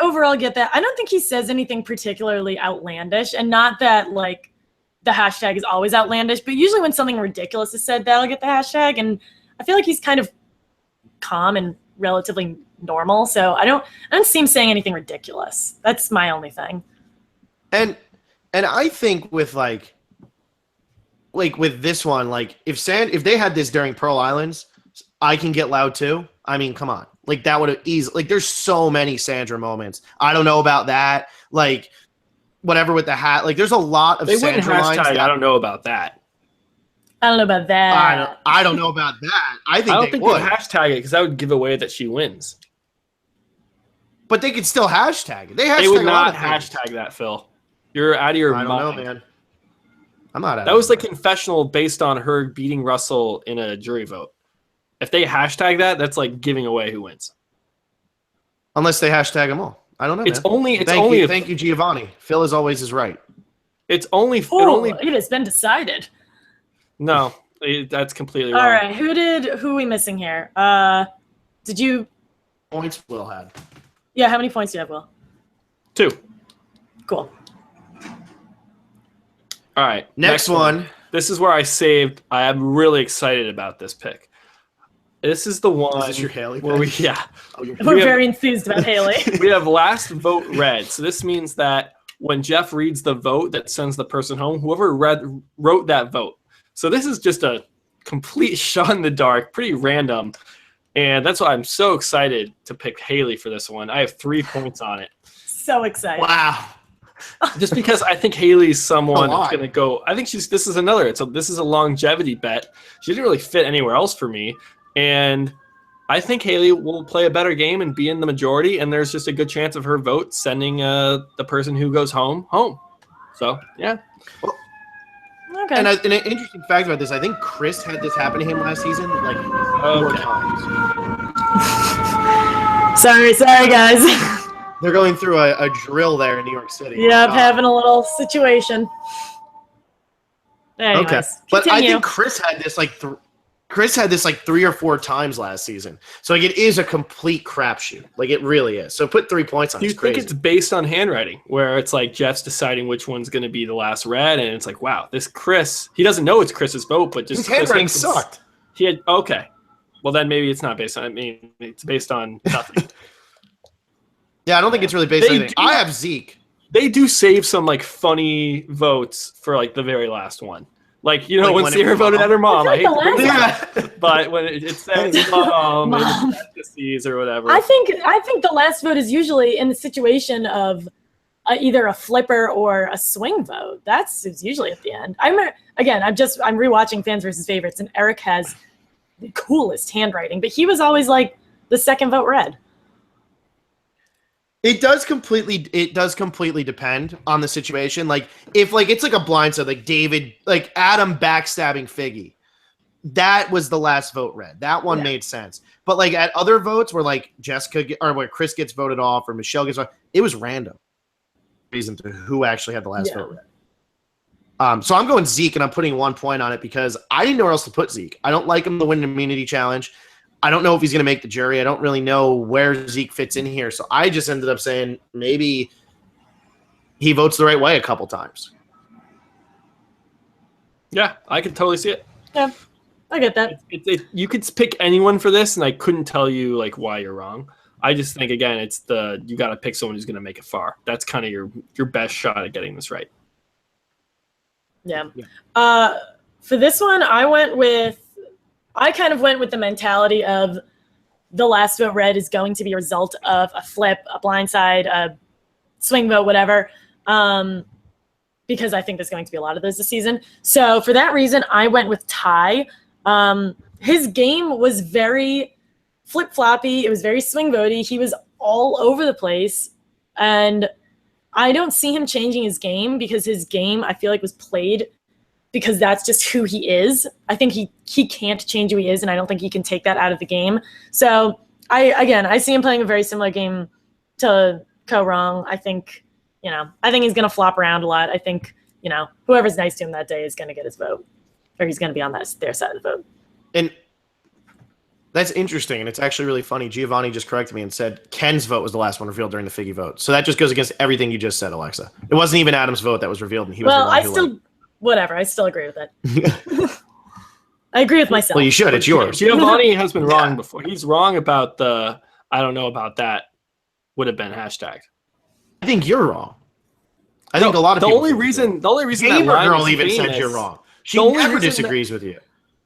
overall get that. I don't think he says anything particularly outlandish, and not that the hashtag is always outlandish, but usually when something ridiculous is said, that'll get the hashtag. And I feel like he's kind of calm and relatively normal, so I don't see him saying anything ridiculous. That's my only thing. And I think with like with this one, like if they had this during Pearl Islands, I Can Get Loud Too. I mean, come on. Like that would have easily, like there's so many Sandra moments. I don't know about that. Like whatever with the hat. Like there's a lot of Sandra lines. I don't know about that. I don't know about that. I don't know about that. I don't think they'd hashtag it because that would give away that she wins. But they could still hashtag it. They would not hashtag that, Phil. You're out of your mind. I don't know, man. I'm not out. That was the confessional based on her beating Russell in a jury vote. If they hashtag that, that's like giving away who wins. Unless they hashtag them all. I don't know. Thank you, Giovanni. Phil as always is right. It has been decided. No, that's completely wrong. All right, who are we missing here? Did you points Will had? Yeah, how many points do you have, Will? 2. Cool. All right, next one. This is where I saved. I am really excited about this pick. This is the one. Is this your Haley pick? Where we're very enthused about Haley. We have last vote read. So this means that when Jeff reads the vote that sends the person home, whoever wrote that vote. So this is just a complete shot in the dark, pretty random. And that's why I'm so excited to pick Haley for this one. I have 3 points on it. So excited. Wow. Just because I think Haley's someone that's going to go. I think this is a longevity bet. She didn't really fit anywhere else for me. And I think Haley will play a better game and be in the majority. And there's just a good chance of her vote sending the person who goes home. So, yeah. Well, okay. And an interesting fact about this, I think Chris had this happen to him last season like 4 times. Sorry, guys. They're going through a drill there in New York City. Yeah, I'm having a little situation. Anyways, okay, but continue. I think Chris had this like 3 or 4 times last season. So like it is a complete crapshoot. Like it really is. So put 3 points on. Do you think it's based on handwriting, where it's like Jeff's deciding which one's going to be the last read, and it's like, wow, this Chris, he doesn't know it's Chris's vote, but just his handwriting sucked. Okay, well then maybe it's not based on. I mean, it's based on nothing. Yeah, I don't think it's really based on anything. I have Zeke. They do save some like funny votes for like the very last one. Like, you know, when Sierra voted at her mom, I hate to that. But when it says mom. Or whatever. I think the last vote is usually in the situation of either a flipper or a swing vote. That's usually at the end. I'm rewatching Fans versus Favorites, and Eric has the coolest handwriting, but he was always like the second vote read. It does completely depend on the situation. Like if like it's like a blindside, like Adam backstabbing Figgy, that was the last vote read. That one made sense. But like at other votes where like where Chris gets voted off or Michelle gets voted, it was random reason to who actually had the last vote read. So I'm going Zeke, and I'm putting 1 point on it because I didn't know where else to put Zeke. I don't like him to win an immunity challenge. I don't know if he's going to make the jury. I don't really know where Zeke fits in here. So I just ended up saying maybe he votes the right way a couple times. Yeah, I can totally see it. Yeah, I get that. You could pick anyone for this, and I couldn't tell you like why you're wrong. I just think, again, you got to pick someone who's going to make it far. That's kind of your best shot at getting this right. Yeah. For this one, I kind of went with the mentality of the last vote read is going to be a result of a flip, a blindside, a swing vote, whatever, because I think there's going to be a lot of those this season. So for that reason, I went with Ty. His game was very flip-floppy. It was very swing votey. He was all over the place. And I don't see him changing his game because his game, I feel like, was played because that's just who he is. I think he can't change who he is, and I don't think he can take that out of the game. So I see him playing a very similar game to Ko Wrong. I think he's gonna flop around a lot. I think, whoever's nice to him that day is gonna get his vote, or he's gonna be on their side of the vote. And that's interesting, and it's actually really funny. Giovanni just corrected me and said Ken's vote was the last one revealed during the Figgy vote. So that just goes against everything you just said, Alexa. It wasn't even Adam's vote that was revealed, and he was the one who whatever. I still agree with it. I agree with myself. Well, you should. It's yours. Giovanni has been wrong before. He's wrong about the I don't know about that would have been hashtagged. I think you're wrong. I think a lot of the people only reason that Gamer line Girl is even famous, said you're wrong. She the only never reason disagrees with you.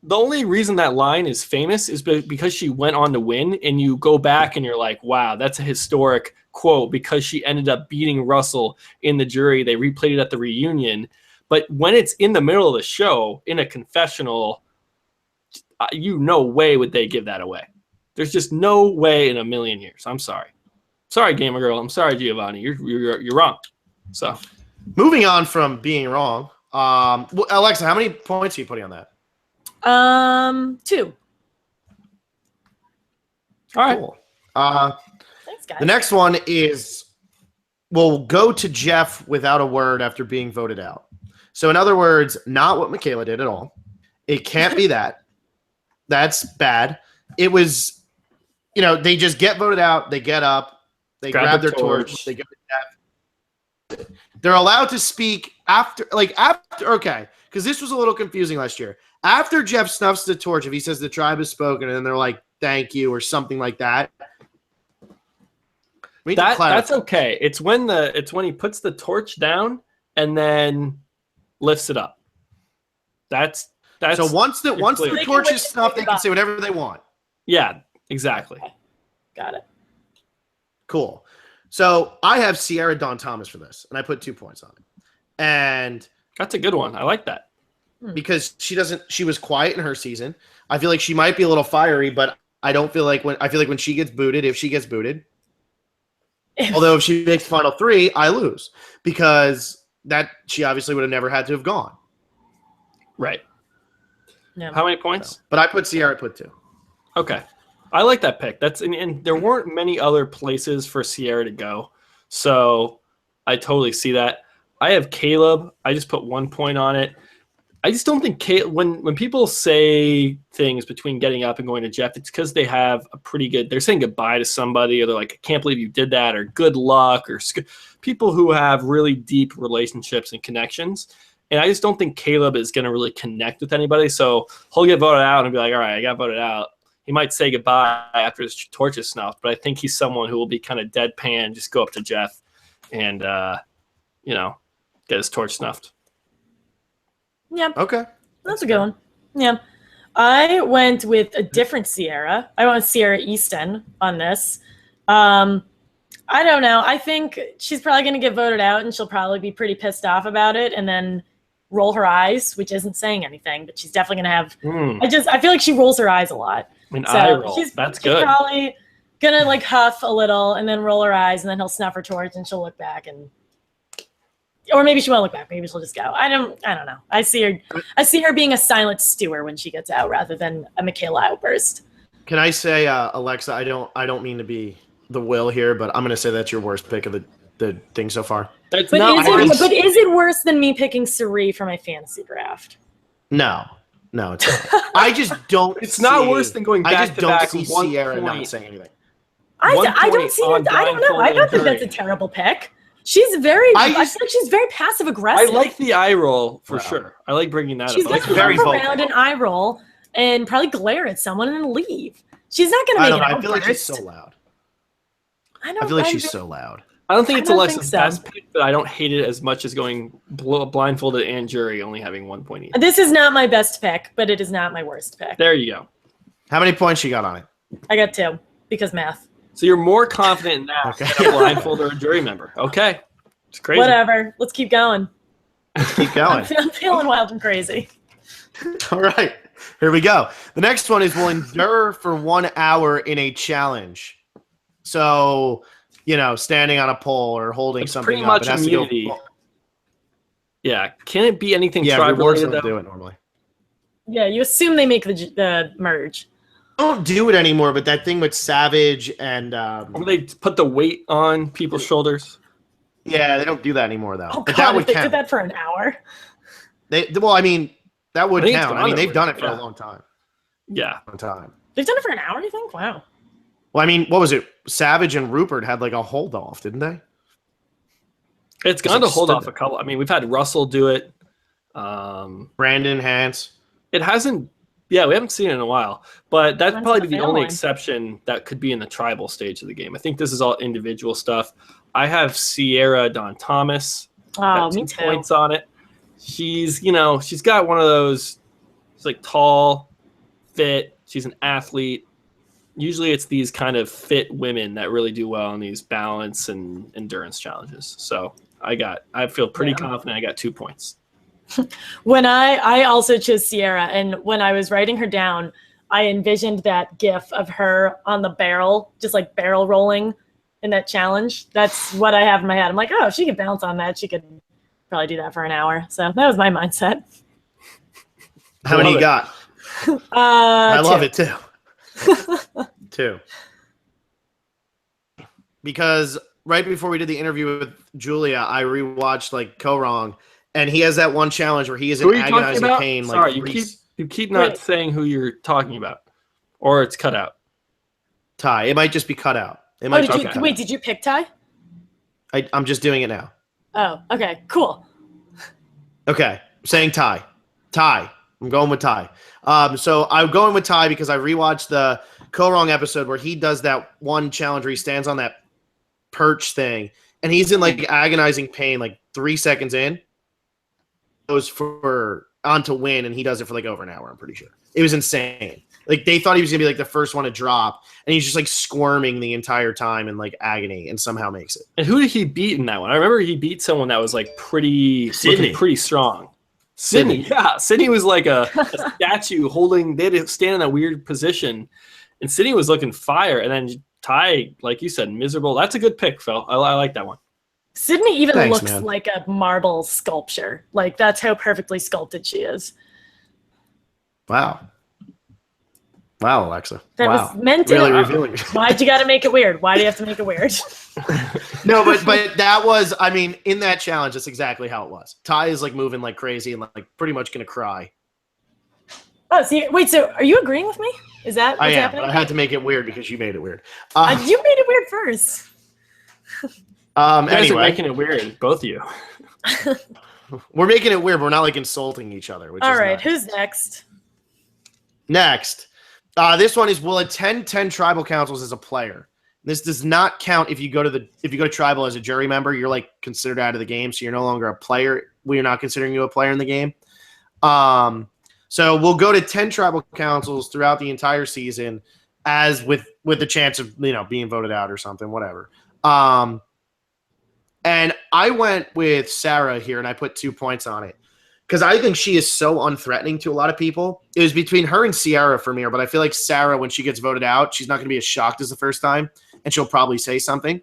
The only reason that line is famous is because she went on to win, and you go back and you're like, wow, that's a historic quote because she ended up beating Russell in the jury. They replayed it at the reunion. But when it's in the middle of the show, in a confessional, no way would they give that away. There's just no way in a million years. I'm sorry. Sorry, Gamer Girl. I'm sorry, Giovanni. You're wrong. So, moving on from being wrong, Alexa, how many points are you putting on that? 2. All right. Cool. Thanks, guys. The next one is we'll go to Jeff without a word after being voted out. So, in other words, not what Michaela did at all. It can't be that. That's bad. It was, they just get voted out. They get up. They grab their torch. They go to Jeff. They're allowed to speak after, okay, because this was a little confusing last year. After Jeff snuffs the torch, if he says the tribe has spoken, and then they're like, thank you, or something like that. That's okay. It's when he puts the torch down and then lifts it up. That's so once the torch is snuffed, they can say whatever they want. Yeah, exactly. Got it. Cool. So I have Sierra Dawn Thomas for this, and I put 2 points on it. And that's a good one. I like that. Because she was quiet in her season. I feel like she might be a little fiery, but I feel like when she gets booted, if she gets booted, although if she makes final 3, I lose because that she obviously would have never had to have gone. Right. No. How many points? So, but I put Sierra at 2. Okay. I like that pick. And there weren't many other places for Sierra to go. So I totally see that. I have Caleb. I just put 1 point on it. I just don't think when people say things between getting up and going to Jeff, it's because they have a pretty good, they're saying goodbye to somebody, or they're like, I can't believe you did that, or good luck, or people who have really deep relationships and connections. And I just don't think Caleb is going to really connect with anybody. So he'll get voted out and be like, all right, I got voted out. He might say goodbye after his torch is snuffed, but I think he's someone who will be kind of deadpan, just go up to Jeff and, get his torch snuffed. Yeah. Okay. That's a good one. Yeah. I went with a different Sierra. I went with Sierra Easton on this. I don't know. I think she's probably going to get voted out, and she'll probably be pretty pissed off about it and then roll her eyes, which isn't saying anything, but she's definitely going to have I feel like she rolls her eyes a lot. Eye roll. That's good. She's probably going to huff a little and then roll her eyes, and then he'll snuff her torch and she'll look back, and or maybe she won't look back. Maybe she'll just go. I don't know. I see her being a silent stewer when she gets out rather than a Michaela outburst. Can I say, Alexa, I don't mean to be the will here, but I'm going to say that's your worst pick of the thing so far. But is it worse than me picking Suri for my fantasy draft? No, it's not. I just don't. It's not worse than going back to back. I just don't see Sierra not saying anything. I don't see it. I don't know. I don't think that's a terrible pick. She's very. I feel like she's very passive aggressive. I like the eye roll for sure. I like bringing that she's up. She's gonna move around an eye roll and probably glare at someone and then leave. She's not gonna make an outburst. I feel like she's so loud. I feel like she's so loud. I don't think it's Alexa's best pick, but I don't hate it as much as going blindfolded and jury only having 1 point each. This is not my best pick, but it is not my worst pick. There you go. How many points you got on it? I got 2 because math. So you're more confident in that than a blindfold or a jury member. Okay. It's crazy. Whatever. Let's keep going. Keep going. I'm feeling wild and crazy. All right. Here we go. The next one is will endure for 1 hour in a challenge. So, standing on a pole or holding it's something pretty up. Much it has immunity. to go. Yeah. Can it be anything tribe related? Don't do it normally. Yeah, you assume they make the merge. Don't do it anymore, but that thing with Savage and or they put the weight on people's shoulders. Yeah, they don't do that anymore though. Oh but God, that would if they count. did that for an hour. That would count. They've done it for a long time. Yeah. Long time. They've done it for an hour, you think? Wow. Well, what was it? Savage and Rupert had a hold off, didn't they? It's gone to hold off a couple. We've had Russell do it. Brandon Hance. It hasn't. Yeah, we haven't seen it in a while, but that'd When's probably the be the fail only one? exception that could be in the tribal stage of the game. I think this is all individual stuff. I have Sierra Don Thomas. Oh, Got me 2 too. points on it. She's got one of those. She's like tall, fit. She's an athlete. Usually, it's these kind of fit women that really do well in these balance and endurance challenges. So I feel pretty confident. I got 2 points. When I also chose Sierra, and when I was writing her down, I envisioned that gif of her on the barrel, just like barrel rolling in that challenge. That's what I have in my head. I'm like, oh, if she could bounce on that, she could probably do that for an hour. So that was my mindset. How many you got? I love it too. 2. Because right before we did the interview with Julia, I rewatched like Korong, and he has that one challenge where he is in agonizing pain. Sorry, like you keep not saying who you're talking about, or it's cut out. Ty. It might just be cut out. It might did you pick Ty? I'm just doing it now. Oh, okay, cool. Okay, I'm saying Ty. I'm going with Ty. So I'm going with Ty because I rewatched the Korong episode where he does that one challenge where he stands on that perch thing, and he's in like agonizing pain like 3 seconds in. Goes for on to win, and he does it for like over an hour. I'm pretty sure it was insane. Like they thought he was gonna be like the first one to drop, and he's just like squirming the entire time in like agony, and somehow makes it. And who did he beat in that one? I remember he beat someone that was like pretty strong. Sydney, yeah. Sydney was like a statue holding. They had to stand in a weird position, and Sydney was looking fire. And then Ty, like you said, miserable. That's a good pick, Phil. I like that one. Sydney even looks like a marble sculpture. Like that's how perfectly sculpted she is. Wow, Alexa. That was meant to. Really revealing. Why'd you got to make it weird? Why do you have to make it weird? No, but that was. I mean, in that challenge, that's exactly how it was. Ty is like moving like crazy and like pretty much gonna cry. Oh, see, wait. So, are you agreeing with me? Is that what's happening? I had to make it weird because you made it weird. You made it weird first. You guys anyway, are making it weird, both of you. We're making it weird. We're not like insulting each other. Which All is right, nice. who's next? Next, this one is: will attend 10 tribal councils as a player. This does not count if you go to tribal as a jury member. You're like considered out of the game, so you're no longer a player. We are not considering you a player in the game. So we'll go to 10 tribal councils throughout the entire season, as with the chance of being voted out or something, whatever. And I went with Sarah here, and I put 2 points on it because I think she is so unthreatening to a lot of people. It was between her and Sierra for me, but I feel like Sarah, when she gets voted out, she's not going to be as shocked as the first time, and she'll probably say something.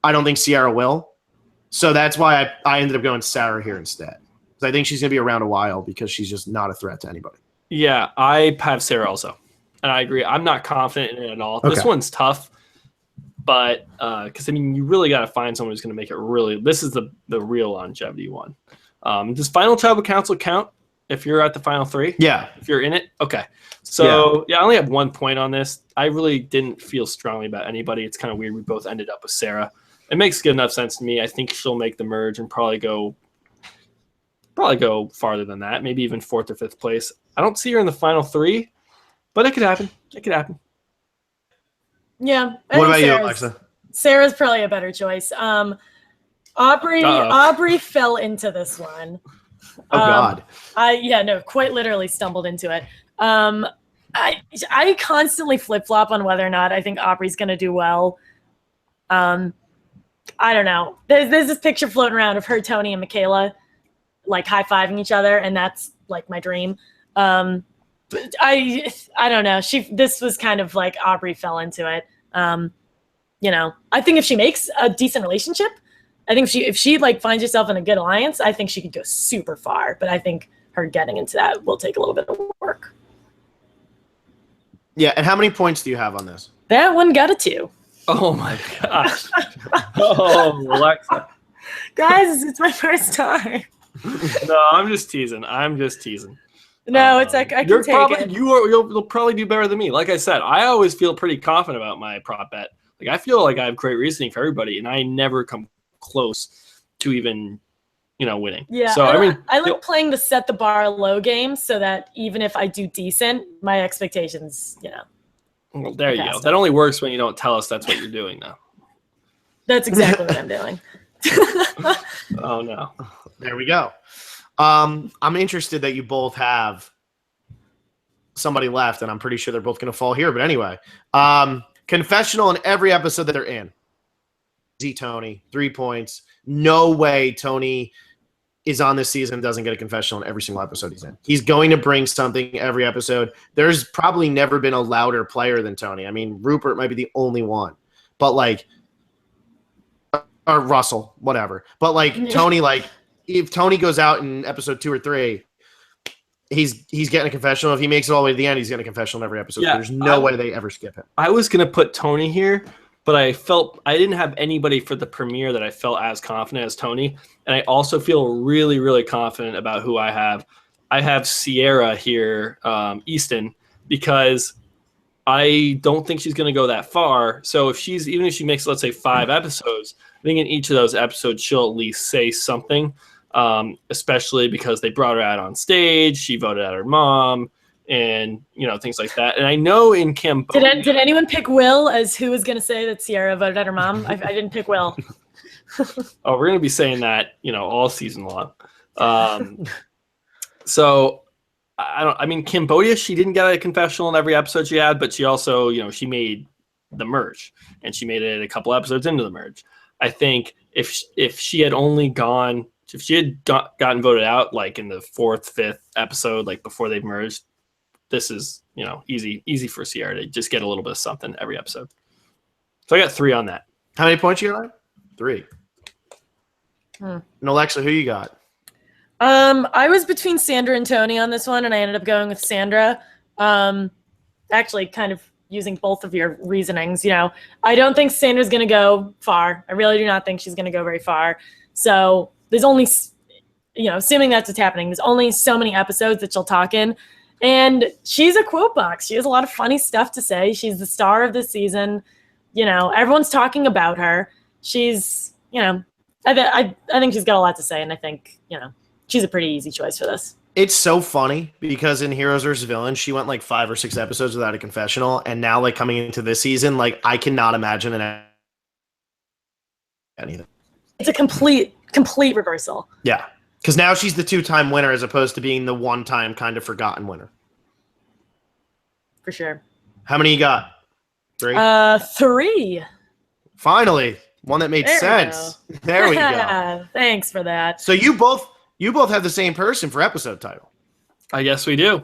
I don't think Sierra will. So that's why I ended up going Sarah here instead. Because I think she's going to be around a while because she's just not a threat to anybody. Yeah, I have Sarah also. And I agree. I'm not confident in it at all. Okay. This one's tough. But because, you really got to find someone who's going to make it really – this is the real longevity one. Does final tribal council count if you're at the final 3? Yeah. If you're in it? Okay. So, I only have 1 point on this. I really didn't feel strongly about anybody. It's kind of weird. We both ended up with Sarah. It makes good enough sense to me. I think she'll make the merge and probably go farther than that, maybe even 4th or 5th place. I don't see her in the final 3, but it could happen. Yeah. What about you, Alexa? Sarah's probably a better choice. Aubrey fell into this one. Oh God. Quite literally stumbled into it. I constantly flip-flop on whether or not I think Aubrey's going to do well. I don't know. There's this picture floating around of her, Tony, and Michaela like high-fiving each other, and that's like my dream. But I don't know. This was kind of like Aubrey fell into it. I think if she makes a decent relationship, I think if she like finds herself in a good alliance, I think she could go super far. But I think her getting into that will take a little bit of work. Yeah, and how many points do you have on this? That one got a 2. Oh my gosh. Oh, Alexa. Guys, it's my first time. No, I'm just teasing. No, it's like I can take it. You'll probably do better than me. Like I said, I always feel pretty confident about my prop bet. Like I feel like I have great reasoning for everybody, and I never come close to even winning. Yeah, So I like playing the set the bar low game so that even if I do decent, my expectations, well, there you go. past That it. only works when you don't tell us that's what you're doing, though. That's exactly what I'm doing. Oh no. There we go. I'm interested that you both have somebody left, and I'm pretty sure they're both going to fall here. But anyway, confessional in every episode that they're in. Z Tony, 3 points. No way Tony is on this season and doesn't get a confessional in every single episode he's in. He's going to bring something every episode. There's probably never been a louder player than Tony. I mean, Rupert might be the only one, but or Russell, whatever. But Tony, if Tony goes out in episode 2 or 3, he's getting a confessional. If he makes it all the way to the end, he's getting a confessional in every episode. Yeah, There's no way they ever skip him. I was going to put Tony here, but I felt I didn't have anybody for the premiere that I felt as confident as Tony. And I also feel really, really confident about who I have. I have Sierra here, Easton, because I don't think she's going to go that far. So even if she makes, let's say, 5 episodes, I think in each of those episodes, she'll at least say something, especially because they brought her out on stage. She voted out her mom and, things like that. And I know in Cambodia. Did anyone pick Will as who was going to say that Sierra voted out her mom? I didn't pick Will. Oh, we're going to be saying that, all season long. So Cambodia, she didn't get a confessional in every episode she had, but she also, she made the merge, and she made it a couple episodes into the merge. I think if she had gotten voted out in the 4th, 5th episode, before they've merged, this is, easy for Sierra to just get a little bit of something every episode. So I got 3 on that. How many points you got? 3. And Alexa, who you got? I was between Sandra and Tony on this one, and I ended up going with Sandra. Actually, kind of using both of your reasonings. I don't think Sandra's going to go far. I really do not think she's going to go very far. So there's only, assuming that's what's happening, there's only so many episodes that she'll talk in. And she's a quote box. She has a lot of funny stuff to say. She's the star of the season. Everyone's talking about her. She's, I think she's got a lot to say, and I think, she's a pretty easy choice for this. It's so funny because in Heroes vs. Villains, she went 5 or 6 episodes without a confessional, and now coming into this season, I cannot imagine anything. It's a complete reversal. Yeah, because now she's the 2-time winner as opposed to being the 1-time kind of forgotten winner. For sure. How many you got? 3? 3. Finally, one that made sense. There we go. Thanks for that. So you both have the same person for episode title. I guess we do.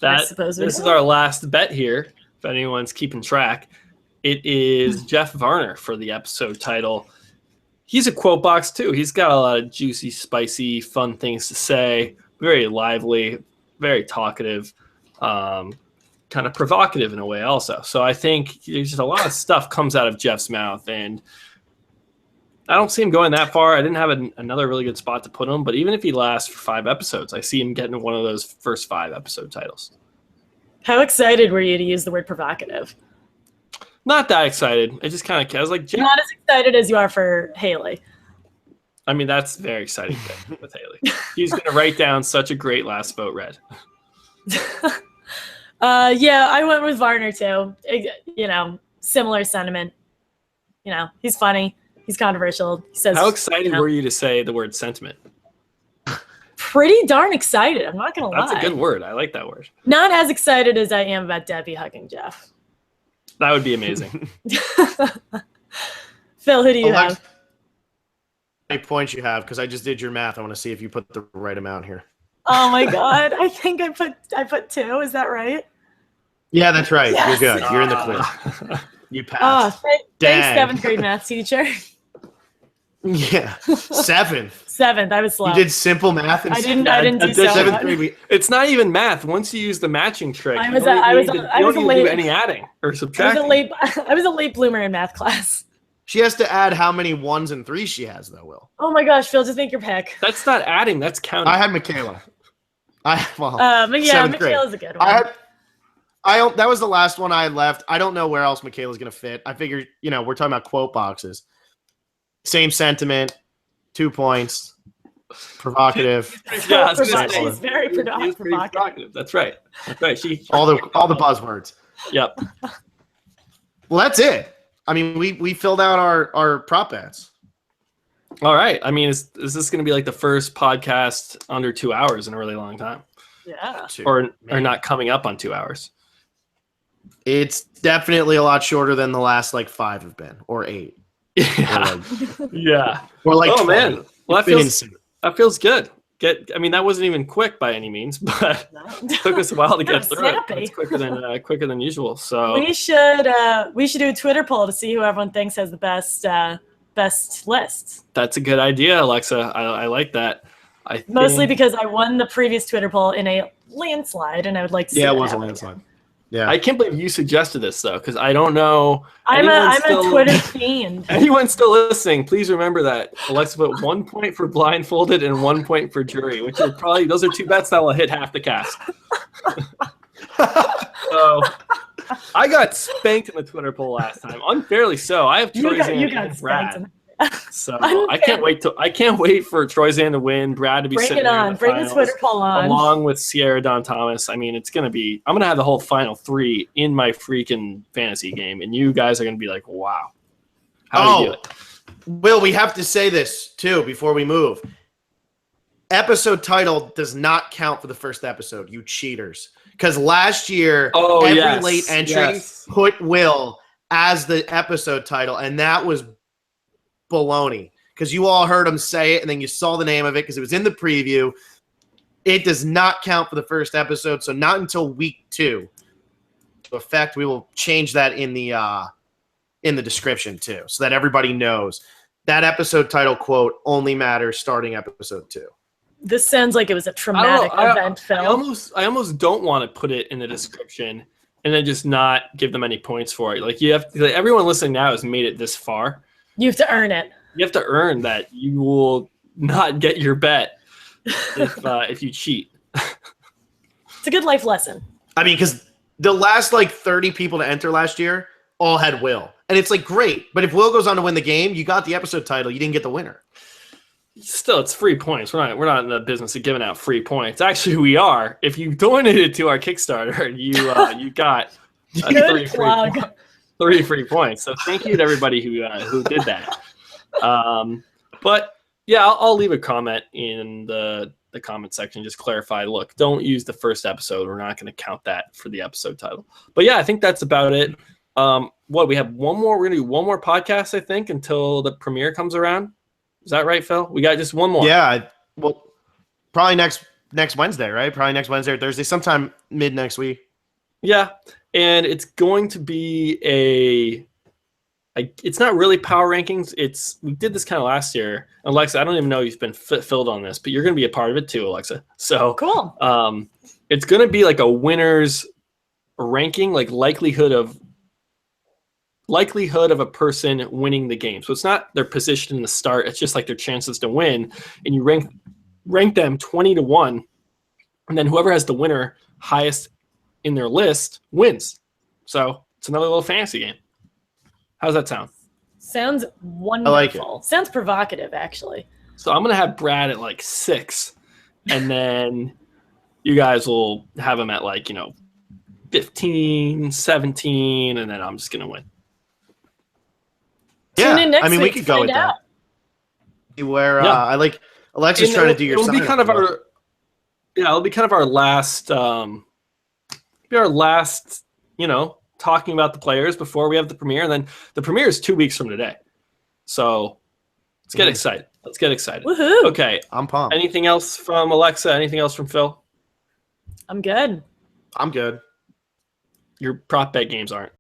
This is our last bet here, if anyone's keeping track. It is Jeff Varner for the episode title. He's a quote box, too. He's got a lot of juicy, spicy, fun things to say. Very lively, very talkative, kind of provocative in a way also. So I think there's just a lot of stuff comes out of Jeff's mouth, and I don't see him going that far. I didn't have another really good spot to put him, but even if he lasts for 5 episodes, I see him getting one of those first 5 episode titles. How excited were you to use the word provocative? Not that excited. I just kind of, I was like, Jeff. Not as excited as you are for Haley. I mean, that's very exciting thing with Haley. He's going to write down such a great last vote read. Yeah, I went with Varner too. Similar sentiment. He's funny. He's controversial. He says. How excited were you to say the word sentiment? Pretty darn excited. I'm not gonna lie. That's a good word. I like that word. Not as excited as I am about Debbie hugging Jeff. That would be amazing. Phil, who do you have? How many points you have? Because I just did your math. I want to see if you put the right amount here. Oh my God! I think I put 2. Is that right? Yeah, that's right. Yes. You're good. You're in the clear. You passed. Oh, thanks, 7th grade math teacher. Yeah, 7th. 7th. I was slow. You did simple math. And I didn't do so 7th much. grade. It's not even math. Once you use the matching trick, I you was don't a late- do any adding or subtracting. I was a late bloomer in math class. She has to add how many 1s and 3s she has, though, Will. Oh my gosh, Phil, just make your pick. That's not adding. That's counting. I had Michaela. But yeah, 7th grade. Michaela's a good one. That was the last one I had left. I don't know where else Michaela's going to fit. I figured, we're talking about quote boxes. Same sentiment, 2 points. Provocative. Yeah, I was gonna say, She's very she was pretty provocative. provocative. That's right. That's right. She. All the buzzwords. Yep. Well, that's it. I mean, we filled out our prop bets. All right. I mean, is this going to be like the first podcast under 2 hours in a really long time, Yeah. or not coming up on 2 hours? It's definitely a lot shorter than the last like 5 have been, or 8. Yeah. Yeah. Or like Oh 20. man. Well, It's been insane. that feels good. I mean, that wasn't even quick by any means, but it took us a while to get through it. It's quicker than usual. So We should do a Twitter poll to see who everyone thinks has the best lists. that's a good idea, Alexa. I like that. Mostly think- because I won the previous Twitter poll in a landslide, and I would like to see Yeah, it that was a happen landslide. Yeah. I can't believe you suggested this though, because I don't know. I'm Anyone's a Twitter fiend. Anyone still listening, please remember that Alexa put 1 point for blindfolded and 1 point for jury, which are probably those are 2 bets that will hit half the cast. So I got spanked in the Twitter poll last time, unfairly so. I have Troyzan and Brad, so I can't wait for Troyzan to win, Brad to be Bring sitting it there in on. the Bring the finals, Twitter poll on. along with Sierra Don Thomas. I mean, I'm gonna have the whole final 3 in my freaking fantasy game, and you guys are gonna be like, wow, how do you do it? Will, we have to say this too before we move. Episode title does not count for the first episode, you cheaters. Because last year, every late entry put Will as the episode title, and that was baloney. Because you all heard him say it, and then you saw the name of it because it was in the preview. It does not count for the first episode, so not until week 2. In fact, we will change that in the description too, so that everybody knows that episode title quote only matters starting episode 2. This sounds like it was a traumatic event, Phil. I almost don't want to put it in the description and then just not give them any points for it. Like everyone listening now has made it this far. You have to earn it. You have to earn that you will not get your bet if you cheat. It's a good life lesson. I mean, because the last like 30 people to enter last year all had Will. And it's like, great. But if Will goes on to win the game, you got the episode title. You didn't get the winner. Still, it's free points. We're not in the business of giving out free points. Actually, we are. If you donated to our Kickstarter, you got 3 free points. So thank you to everybody who did that. But yeah, I'll leave a comment in the comment section. Just clarify. Look, don't use the first episode. We're not going to count that for the episode title. But yeah, I think that's about it. We have one more. We're going to do one more podcast, I think, until the premiere comes around. Is that right, Phil? We got just one more. Yeah. Well, probably next Wednesday, right? Probably next Wednesday or Thursday, sometime mid next week. Yeah. And it's going to be it's not really power rankings. We did this kind of last year. Alexa, I don't even know you've been filled on this, but you're going to be a part of it too, Alexa. So cool. It's going to be like a winner's ranking, like likelihood of a person winning the game. So it's not their position in the start. It's just like their chances to win. And you rank them 20-1. And then whoever has the winner highest in their list wins. So it's another little fantasy game. How's that sound? Sounds wonderful. I like it. Sounds provocative, actually. So I'm going to have Brad at like 6. And then you guys will have him at 15, 17. And then I'm just going to win. Yeah, Tune in next I mean, we week could to go with find out. that. Where Yeah. I like Alexa's trying to do your. It'll be kind of our. Yeah, it'll be kind of our last. Talking about the players before we have the premiere, and then the premiere is 2 weeks from today. So let's get excited. Let's get excited. Woohoo! Okay, I'm pumped. anything else from Alexa? Anything else from Phil? I'm good. I'm good. Your prop bet games aren't.